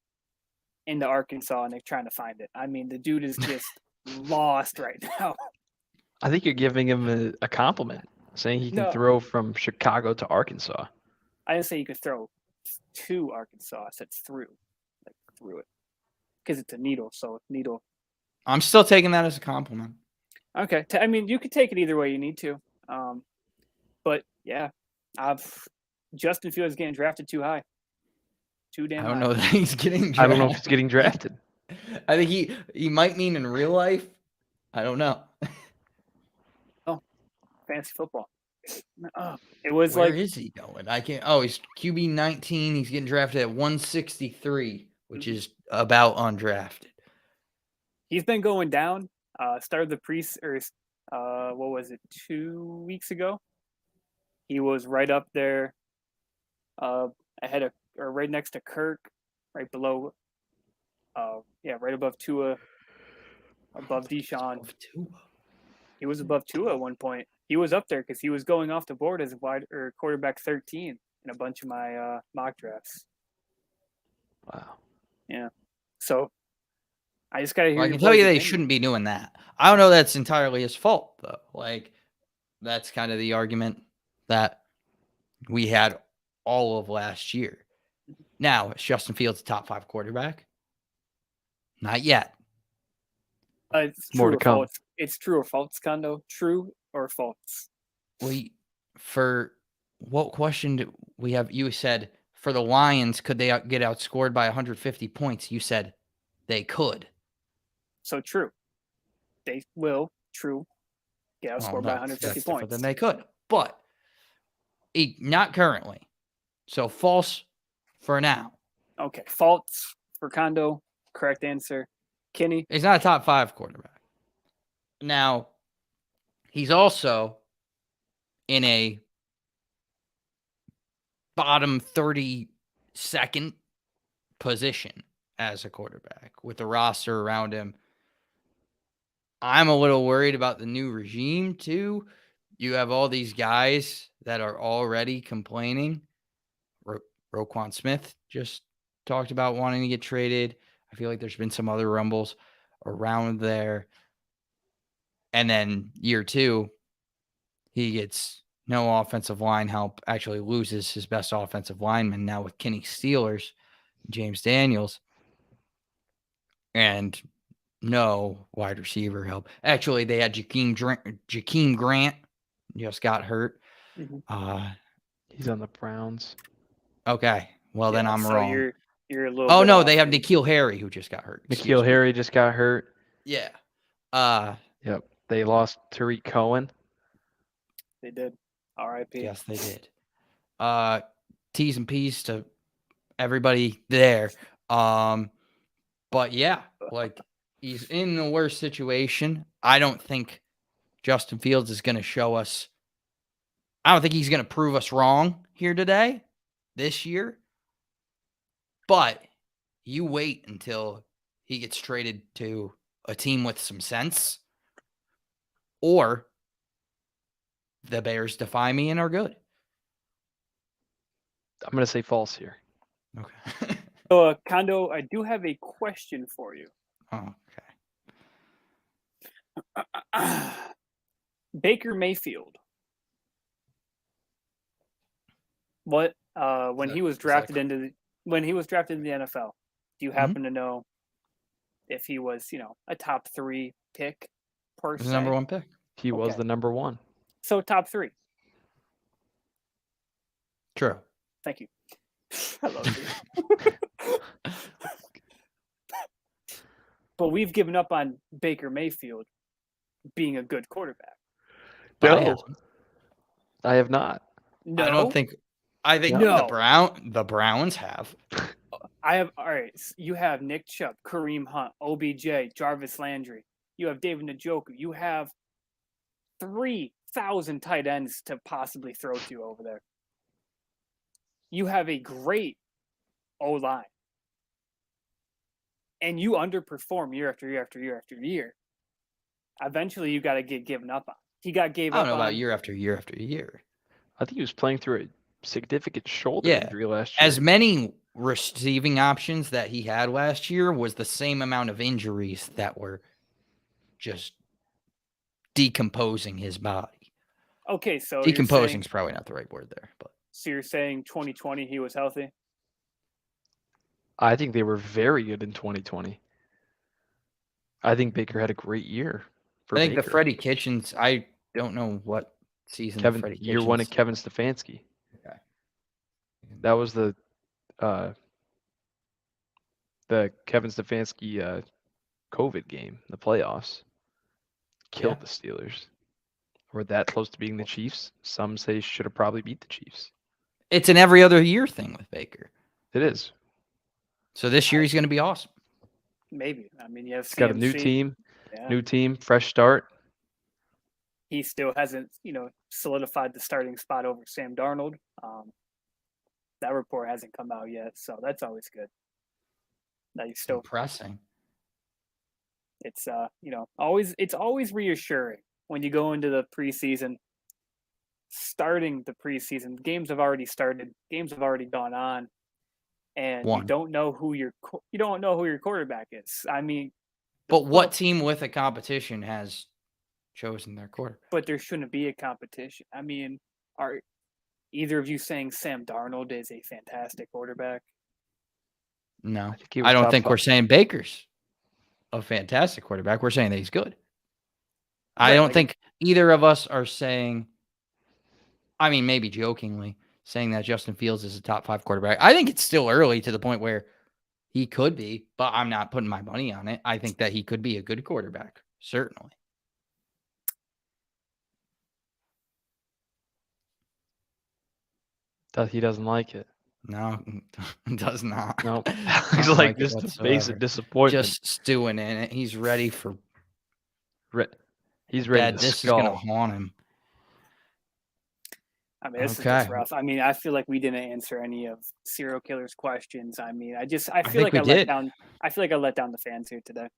into Arkansas and they're trying to find it. I mean, the dude is just lost right now. I think you're giving him a compliment, saying he can throw from Chicago to Arkansas. I didn't say you could throw to Arkansas. I said through it. Because it's a needle, so needle. I'm still taking that as a compliment. Okay. I mean, you could take it either way you need to. But yeah, Justin Fields getting drafted too high. Too damn I don't high. know that he's getting drafted. I don't know if it's getting drafted. I think he might mean in real life. I don't know. Fantasy football. It was Where like is he going? I can't. Oh, he's QB 19. He's getting drafted at 163, which is about undrafted. he's been going down. Started the what was it, 2 weeks ago? He was right up there, ahead of or right next to Kirk, right below. Right above Tua, above Deshaun. Of Tua. He was above Tua at one point. He was up there because he was going off the board as quarterback 13 in a bunch of my mock drafts. Wow. Yeah. So I just gotta hear. I can tell you they shouldn't be doing that. I don't know that's entirely his fault though. Like that's kind of the argument that we had all of last year. Now, is Justin Fields a top 5 quarterback? Not yet. It's More true to or come. false. It's true or false, Kondo. True or false? For what question do we have? You said for the Lions, could they get outscored by 150 points? You said they could. So true. They will. True. Get outscored by 150 points. Then they could, but not currently. So false for now. Okay. False for Kondo. Correct answer. Kenny. He's not a top 5 quarterback. Now, he's also in a bottom 32nd position as a quarterback with the roster around him. I'm a little worried about the new regime too. You have all these guys that are already complaining. Roquan Smith just talked about wanting to get traded. I feel like there's been some other rumbles around there. And then year 2, he gets no offensive line help, actually loses his best offensive lineman now with Kenny Steelers, James Daniels, and no wide receiver help. Actually, they had Jakeem Grant just got hurt. Mm-hmm. He's on the Browns. Okay. Well, then I'm wrong. You're a little. Oh no, they have N'Keal Harry who just got hurt. N'Keal Harry just got hurt. Yeah. Yep. They lost Tariq Cohen. They did. R.I.P. Yes, they did. T's and P's to everybody there. But yeah, like he's in the worst situation. I don't think Justin Fields is going to show us. I don't think he's going to prove us wrong here today, this year. But you wait until he gets traded to a team with some sense, or the Bears defy me and are good. I'm going to say false here. Okay. So, Kondo, I do have a question for you. Okay. Baker Mayfield. What when he was drafted into the NFL, do you happen to know if he was, a top 3 pick per se? The number 1 pick. He was the number 1. So top 3. True. Thank you. I love you. But we've given up on Baker Mayfield being a good quarterback. No, I have not. No, I don't think. I think No. the Browns have. I have. All right, you have Nick Chubb, Kareem Hunt, OBJ, Jarvis Landry. You have David Njoku. You have 3,000 tight ends to possibly throw to over there. You have a great O-line. And you underperform year after year after year after year. Eventually, you got to get given up on. He got gave up on. I don't know about year after year after year. I think he was playing through a significant shoulder injury last year. As many receiving options that he had last year was the same amount of injuries that were just decomposing his body. Okay, so decomposing is probably not the right word there, but so you're saying 2020 he was healthy? I think they were very good in 2020. I think Baker had a great year for I think the Baker. Freddie Kitchens, I don't know what season the Freddie Year one of Kitchens. Kevin Stefanski. Okay. That was the Kevin Stefanski COVID game, the playoffs. Killed the Steelers. We're that close to being the Chiefs. Some say should have probably beat the Chiefs. It's an every other year thing with Baker. It is. So this year he's going to be awesome. Maybe. I mean, you have He's got a CMC. new team, fresh start. He still hasn't, solidified the starting spot over Sam Darnold. That report hasn't come out yet, so that's always good. That he's still impressing. It's always reassuring when you go into the preseason. Starting the preseason, games have already started. Games have already gone on, and you don't know who your quarterback is. I mean, but what team with a competition has chosen their quarterback? But there shouldn't be a competition. I mean, are either of you saying Sam Darnold is a fantastic quarterback? No, I don't think we're saying Baker's a fantastic quarterback. We're saying that he's good. I don't think either of us are saying, I mean, maybe jokingly, saying that Justin Fields is a top 5 quarterback. I think it's still early to the point where he could be, but I'm not putting my money on it. I think that he could be a good quarterback, certainly. He doesn't like it. No, does not. No, he's like just a face of disappointment. Just stewing in it. He's ready for. He's ready. Dad, this is gonna haunt him. I mean, this is just rough. I mean, I feel like we didn't answer any of Serial Killer's questions. I mean, I feel like I let down. I feel like I let down the fans here today.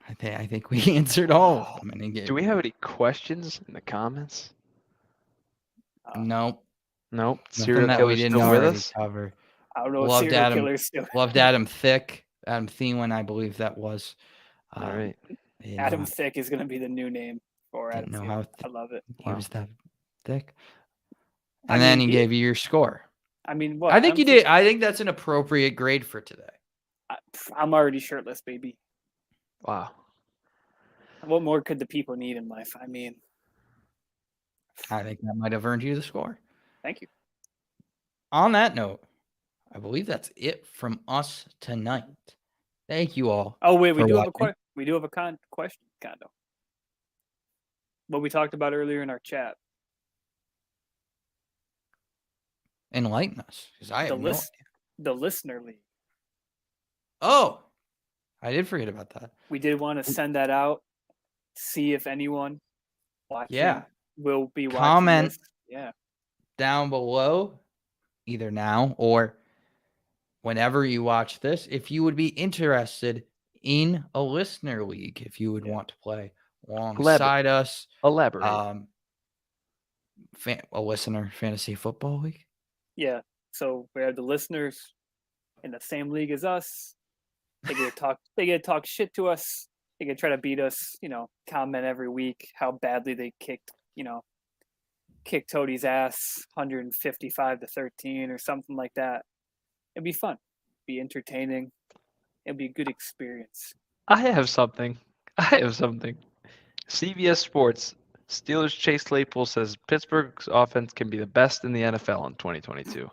I think we answered all of them. Do we have any questions in the comments? Nope. Serial Killer's still with us? Cover. I don't know. Loved Adam. Loved Adam Thick. Adam Thielen, I believe that was. All right. Adam Thick is going to be the new name for Adam Thielen. I love it. He was that thick. And then he gave you your score. I mean, what? I think you did. I think that's an appropriate grade for today. I'm already shirtless, baby. Wow. What more could the people need in life? I mean, I think that might have earned you the score. Thank you. On that note, I believe that's it from us tonight. Thank you all. Oh wait, we do have a question, Kondo. What we talked about earlier in our chat. Enlighten us, because I have no idea. The listener league. Oh, I did forget about that. We did want to send that out. See if anyone watching will be watching. Comment this. Down below, either now or whenever you watch this, if you would be interested in a listener league, if you would want to play alongside us. Elaborate. A listener fantasy football league. Yeah. So we have the listeners in the same league as us. They get to talk shit to us. They can try to beat us, comment every week how badly they kicked Todi's ass 155-13 or something like that. It'd be fun. Be entertaining. It'd be a good experience. I have something. CBS Sports. Steelers Chase Claypool says Pittsburgh's offense can be the best in the NFL in 2022.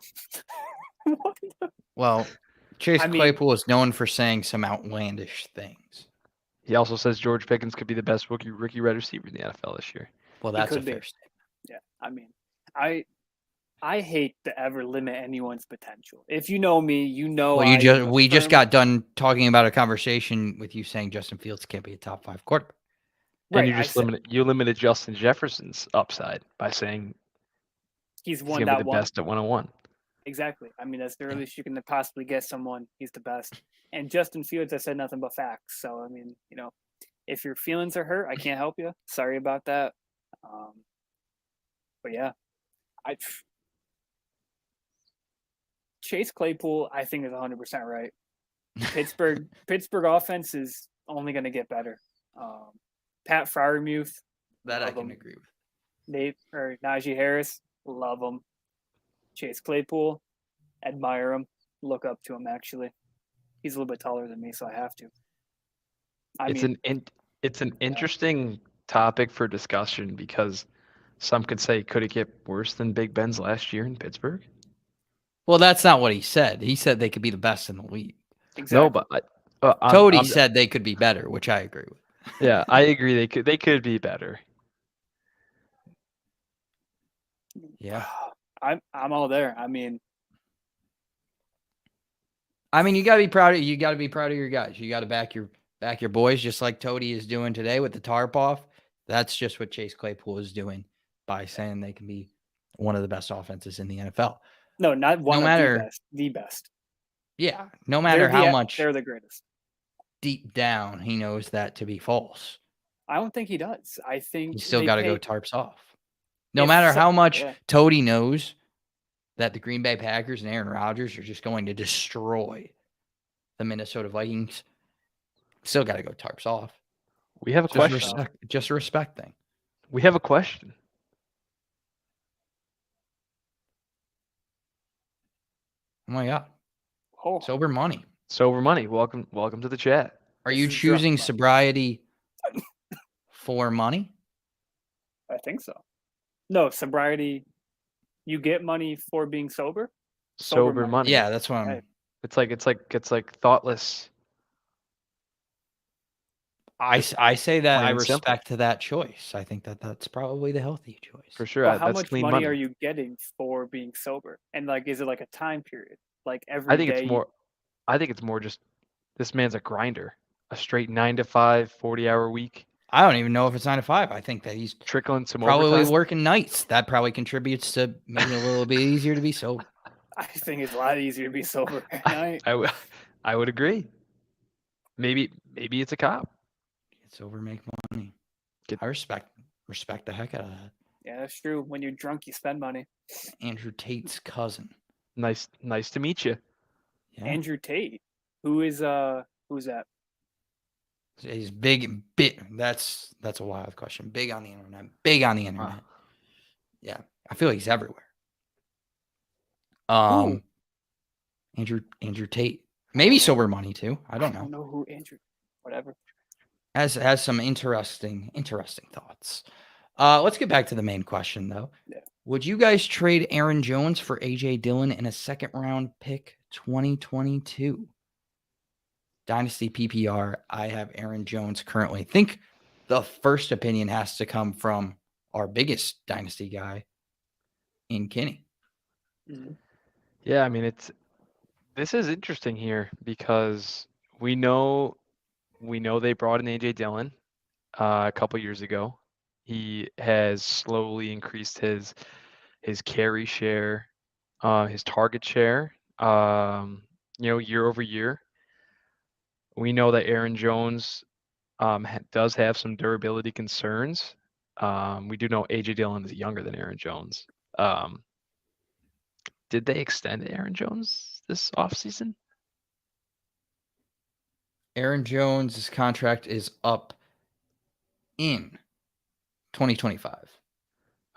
Well, Claypool is known for saying some outlandish things. He also says George Pickens could be the best rookie wide receiver in the NFL this year. Well, that's a fair statement. Yeah, I mean, I hate to ever limit anyone's potential. If you know me, you know. Well, we just got done talking about a conversation with you saying Justin Fields can't be a top 5 quarterback. Right, and you limited Justin Jefferson's upside by saying he's going to be the best at 101. Exactly. I mean, that's the earliest you can possibly get someone. He's the best. And Justin Fields, I said nothing but facts. So, I mean, if your feelings are hurt, I can't help you. Sorry about that. But yeah, Chase Claypool, I think is 100% right. Pittsburgh offense is only going to get better. Pat Freiermuth, that I can agree with. Najee Harris, love him. Chase Claypool, admire him, look up to him. Actually, he's a little bit taller than me, so I have to. It's an interesting topic for discussion because some could say, could it get worse than Big Ben's last year in Pittsburgh? Well, that's not what he said. He said they could be the best in the league. Exactly. No, but Todi said they could be better, which I agree with. Yeah, I agree. They could be better. Yeah. I'm all there. I mean, you got to be proud of your guys. You got to back your boys, just like Todi is doing today with the tarp off. That's just what Chase Claypool is doing by saying they can be one of the best offenses in the NFL. No, not one of the best. The best. Yeah, no matter how much they're the greatest. Deep down, he knows that to be false. I don't think he does. I think he's still got to go tarps off. No matter how much Todi knows that the Green Bay Packers and Aaron Rodgers are just going to destroy the Minnesota Vikings, still got to go tarps off. We have a question. Just a respect thing. We have a question. Oh my God. Sober money. Sober money. Welcome to the chat. Are you choosing sobriety for money? I think so. No, sobriety. You get money for being sober. Sober money. Yeah, that's what I'm. Right. It's like thoughtless. I say that I respect that choice. I think that's probably the healthy choice. For sure. But how much money are you getting for being sober? And is it like a time period? Like every day? I think it's more just this man's a grinder. A straight 9 to 5, 40-hour week. I don't even know if it's 9 to 5. I think that he's trickling some probably overtime. Working nights. That probably contributes to making it a little bit easier to be sober. I think it's a lot easier to be sober at night. I would agree. Maybe it's a cop. Get sober, make money. I respect the heck out of that. Yeah, that's true. When you're drunk, you spend money. Andrew Tate's cousin. Nice to meet you. Yeah. Andrew Tate. Who's that? He's big. That's a wild question. Big on the internet. Wow. Yeah, I feel like he's everywhere. Andrew Tate. Maybe sober money too. I don't know. I don't know who Andrew. Whatever. Has some interesting thoughts. Let's get back to the main question though. Yeah. Would you guys trade Aaron Jones for AJ Dillon in a second round pick 2022? Dynasty PPR, I have Aaron Jones currently. I think the first opinion has to come from our biggest Dynasty guy in Kenny. Mm-hmm. Yeah, I mean this is interesting here because we know they brought in AJ Dillon a couple years ago. He has slowly increased his carry share, his target share, year over year. We know that Aaron Jones does have some durability concerns. We do know AJ Dillon is younger than Aaron Jones. Did they extend Aaron Jones this offseason? Aaron Jones' contract is up in 2025.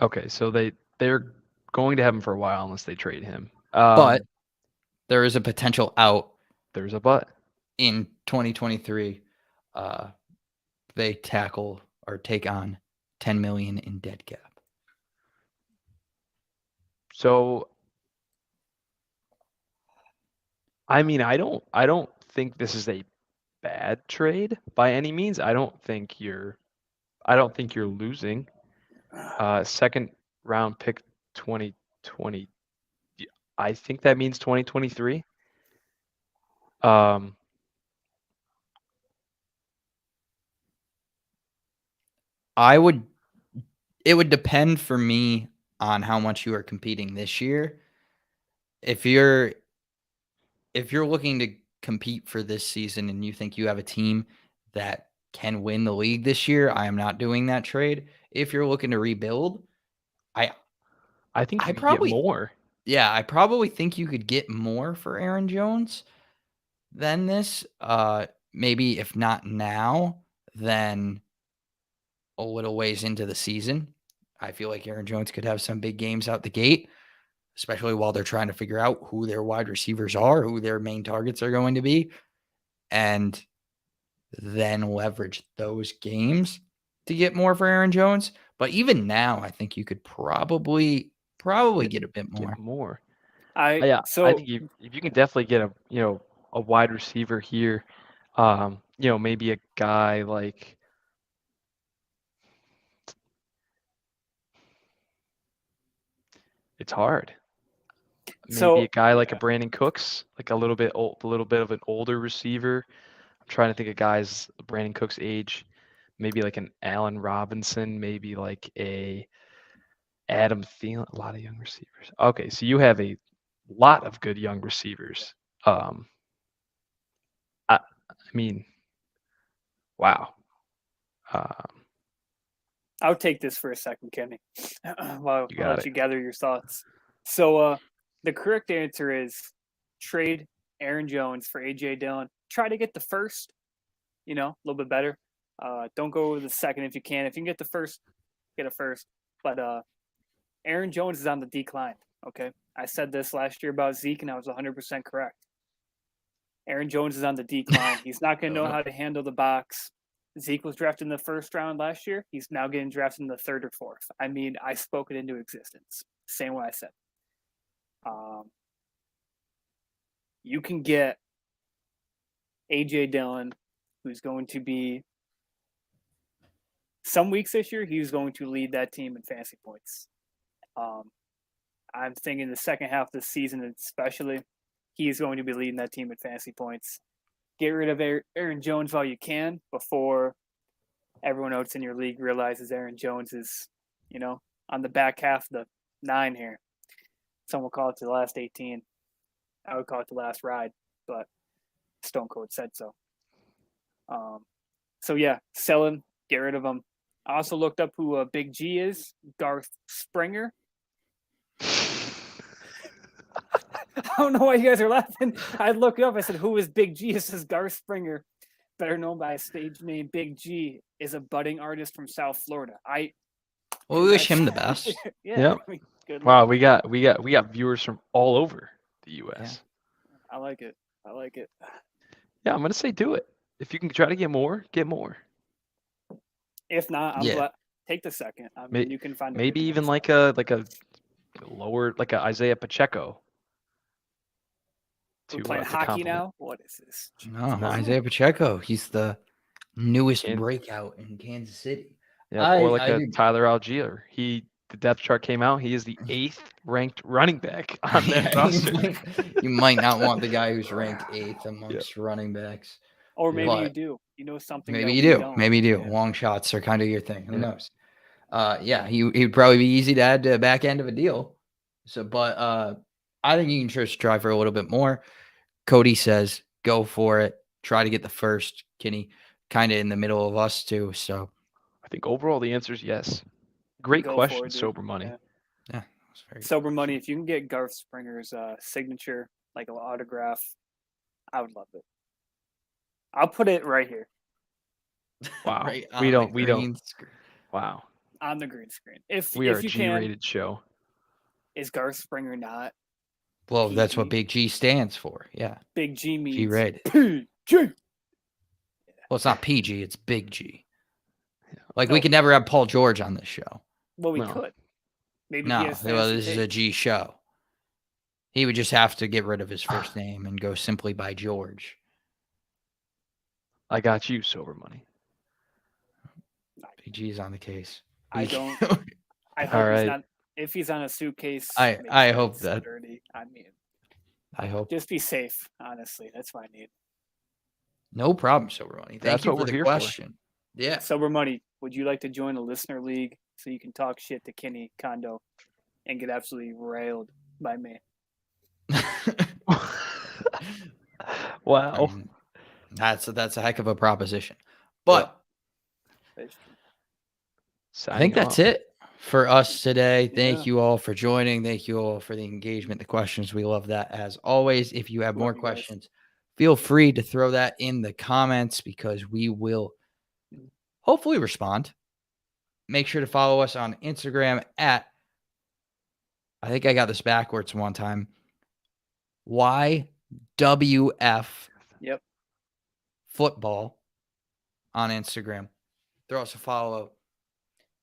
Okay, so they're going to have him for a while unless they trade him. But there is a potential out. There's a but. In 2023, they tackle or take on $10 million in dead cap. So, I mean, I don't think this is a bad trade by any means. I don't think you're losing. Second round pick 2020. I think that means 2023. It would depend for me on how much you are competing this year. If you're looking to compete for this season and you think you have a team that can win the league this year, I am not doing that trade. If you're looking to rebuild, I think you could get more. Yeah, I probably think you could get more for Aaron Jones than this. Maybe if not now, then a little ways into the season. I feel like Aaron Jones could have some big games out the gate, especially while they're trying to figure out who their wide receivers are, who their main targets are going to be. And then leverage those games to get more for Aaron Jones. But even now, I think you could probably get a bit more. Get more. I I so think if you can definitely get a wide receiver here, maybe a guy like it's hard. Maybe a guy like a Brandon Cooks, like a little bit of an older receiver. I'm trying to think of guys Brandon Cooks' age. Maybe like an Allen Robinson, maybe like a Adam Thielen. A lot of young receivers. Okay, so you have a lot of good young receivers. I mean, wow. I'll take this for a second, Kenny. While You I'll got let it. you gather your thoughts. So the correct answer is trade Aaron Jones for AJ Dillon. Try to get the first, a little bit better. Don't go with the second if you can. If you can get the first, get a first. But Aaron Jones is on the decline. Okay, I said this last year about Zeke, and I was 100% correct. Aaron Jones is on the decline. He's not going to know how to handle the box. Zeke was drafted in the first round last year. He's now getting drafted in the third or fourth. I mean, I spoke it into existence. Same what I said. You can get AJ Dillon, who's going to be some weeks this year, he's going to lead that team in fantasy points. I'm thinking the second half of the season, especially, he's going to be leading that team in fantasy points. Get rid of Aaron Jones while you can before everyone else in your league realizes Aaron Jones is, on the back half of the 9 here. Some will call it the last 18. I would call it the last ride, but Stone Cold said so. So yeah, sell him, get rid of him. I also looked up who Big G is, Garth Springer. I don't know why you guys are laughing. I looked it up. I said, who is Big G? It says Garth Springer, better known by a stage name Big G, is a budding artist from South Florida. Well, we wish him the best. Yeah. Yep. I mean, good Wow, luck. we got viewers from all over the U.S. I like it. Yeah, I'm gonna say do it. If you can try to get more, get more. If not, I'm glad. Take the second. I mean, you can find maybe even like a lower, like a Isaiah Pacheco. We're playing hockey now. What is this? No, Isaiah Pacheco. He's the newest breakout in Kansas City. Yeah, or like a Tyler Algier. The depth chart came out. He is the 8th ranked running back on that roster. You might not want the guy who's ranked 8th amongst running backs. Or maybe you do. You know something. Maybe you do. Maybe you do. Yeah. Long shots are kind of your thing. Who knows? He'd probably be easy to add to the back end of a deal. But I think you can just try for a little bit more. Cody says, go for it. Try to get the first. Kenny, kind of in the middle of us too. So I think overall the answer is yes. Great question, Sober Money. Yeah. Sober Money. If you can get Garth Springer's signature, like an autograph, I would love it. I'll put it right here. Wow. Right we don't. Wow. On the green screen. If we are you a G-rated show. Is Garth Springer not? Well, PG? That's what Big G stands for. Yeah. Big G means G-rated. PG. Well, it's not PG. It's Big G. Like we could never have Paul George on this show. Well, we could. Maybe this is a G show. He would just have to get rid of his first name and go simply by George. I got you, Sober Money. PG is on the case. I don't. I hope he's not. If he's on a suitcase, I hope that. Dirty. I mean, I hope. Just be safe. Honestly, that's what I need. No problem, Sober Money. Thank you for the question. Yeah. Sober Money, would you like to join a listener league so you can talk shit to Kenny Kondo and get absolutely railed by me? Wow. That's a heck of a proposition. But I think that's it for us today. Thank you all for joining. Thank you all for the engagement, the questions. We love that as always. If you have more questions, feel free to throw that in the comments because we will hopefully respond. Make sure to follow us on Instagram at, I think I got this backwards one time, YWF Yep. Football. on Instagram. Throw us a follow.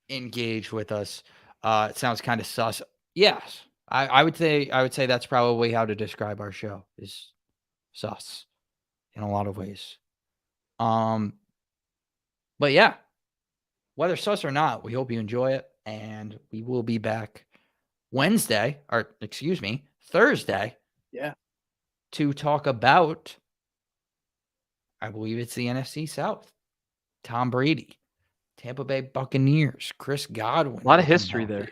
Engage with us. It sounds kind of sus. Yes, I would say that's probably how to describe our show is sus in a lot of ways. But yeah, whether sus or not, we hope you enjoy it, and we will be back Thursday. Yeah. To talk about, I believe it's the NFC South. Tom Brady, Tampa Bay Buccaneers, Chris Godwin. A lot of history there.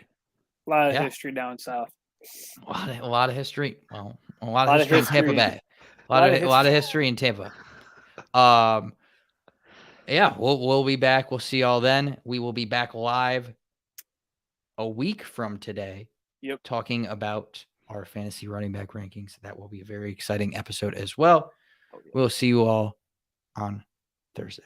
A lot of history down south. A lot of history. Well, a lot of history in Tampa Bay. A lot of history in Tampa. Yeah, we'll be back. We'll see y'all then. We will be back live a week from today. Yep. Talking about our fantasy running back rankings. That will be a very exciting episode as well. Oh, yeah. We'll see you all on Thursday.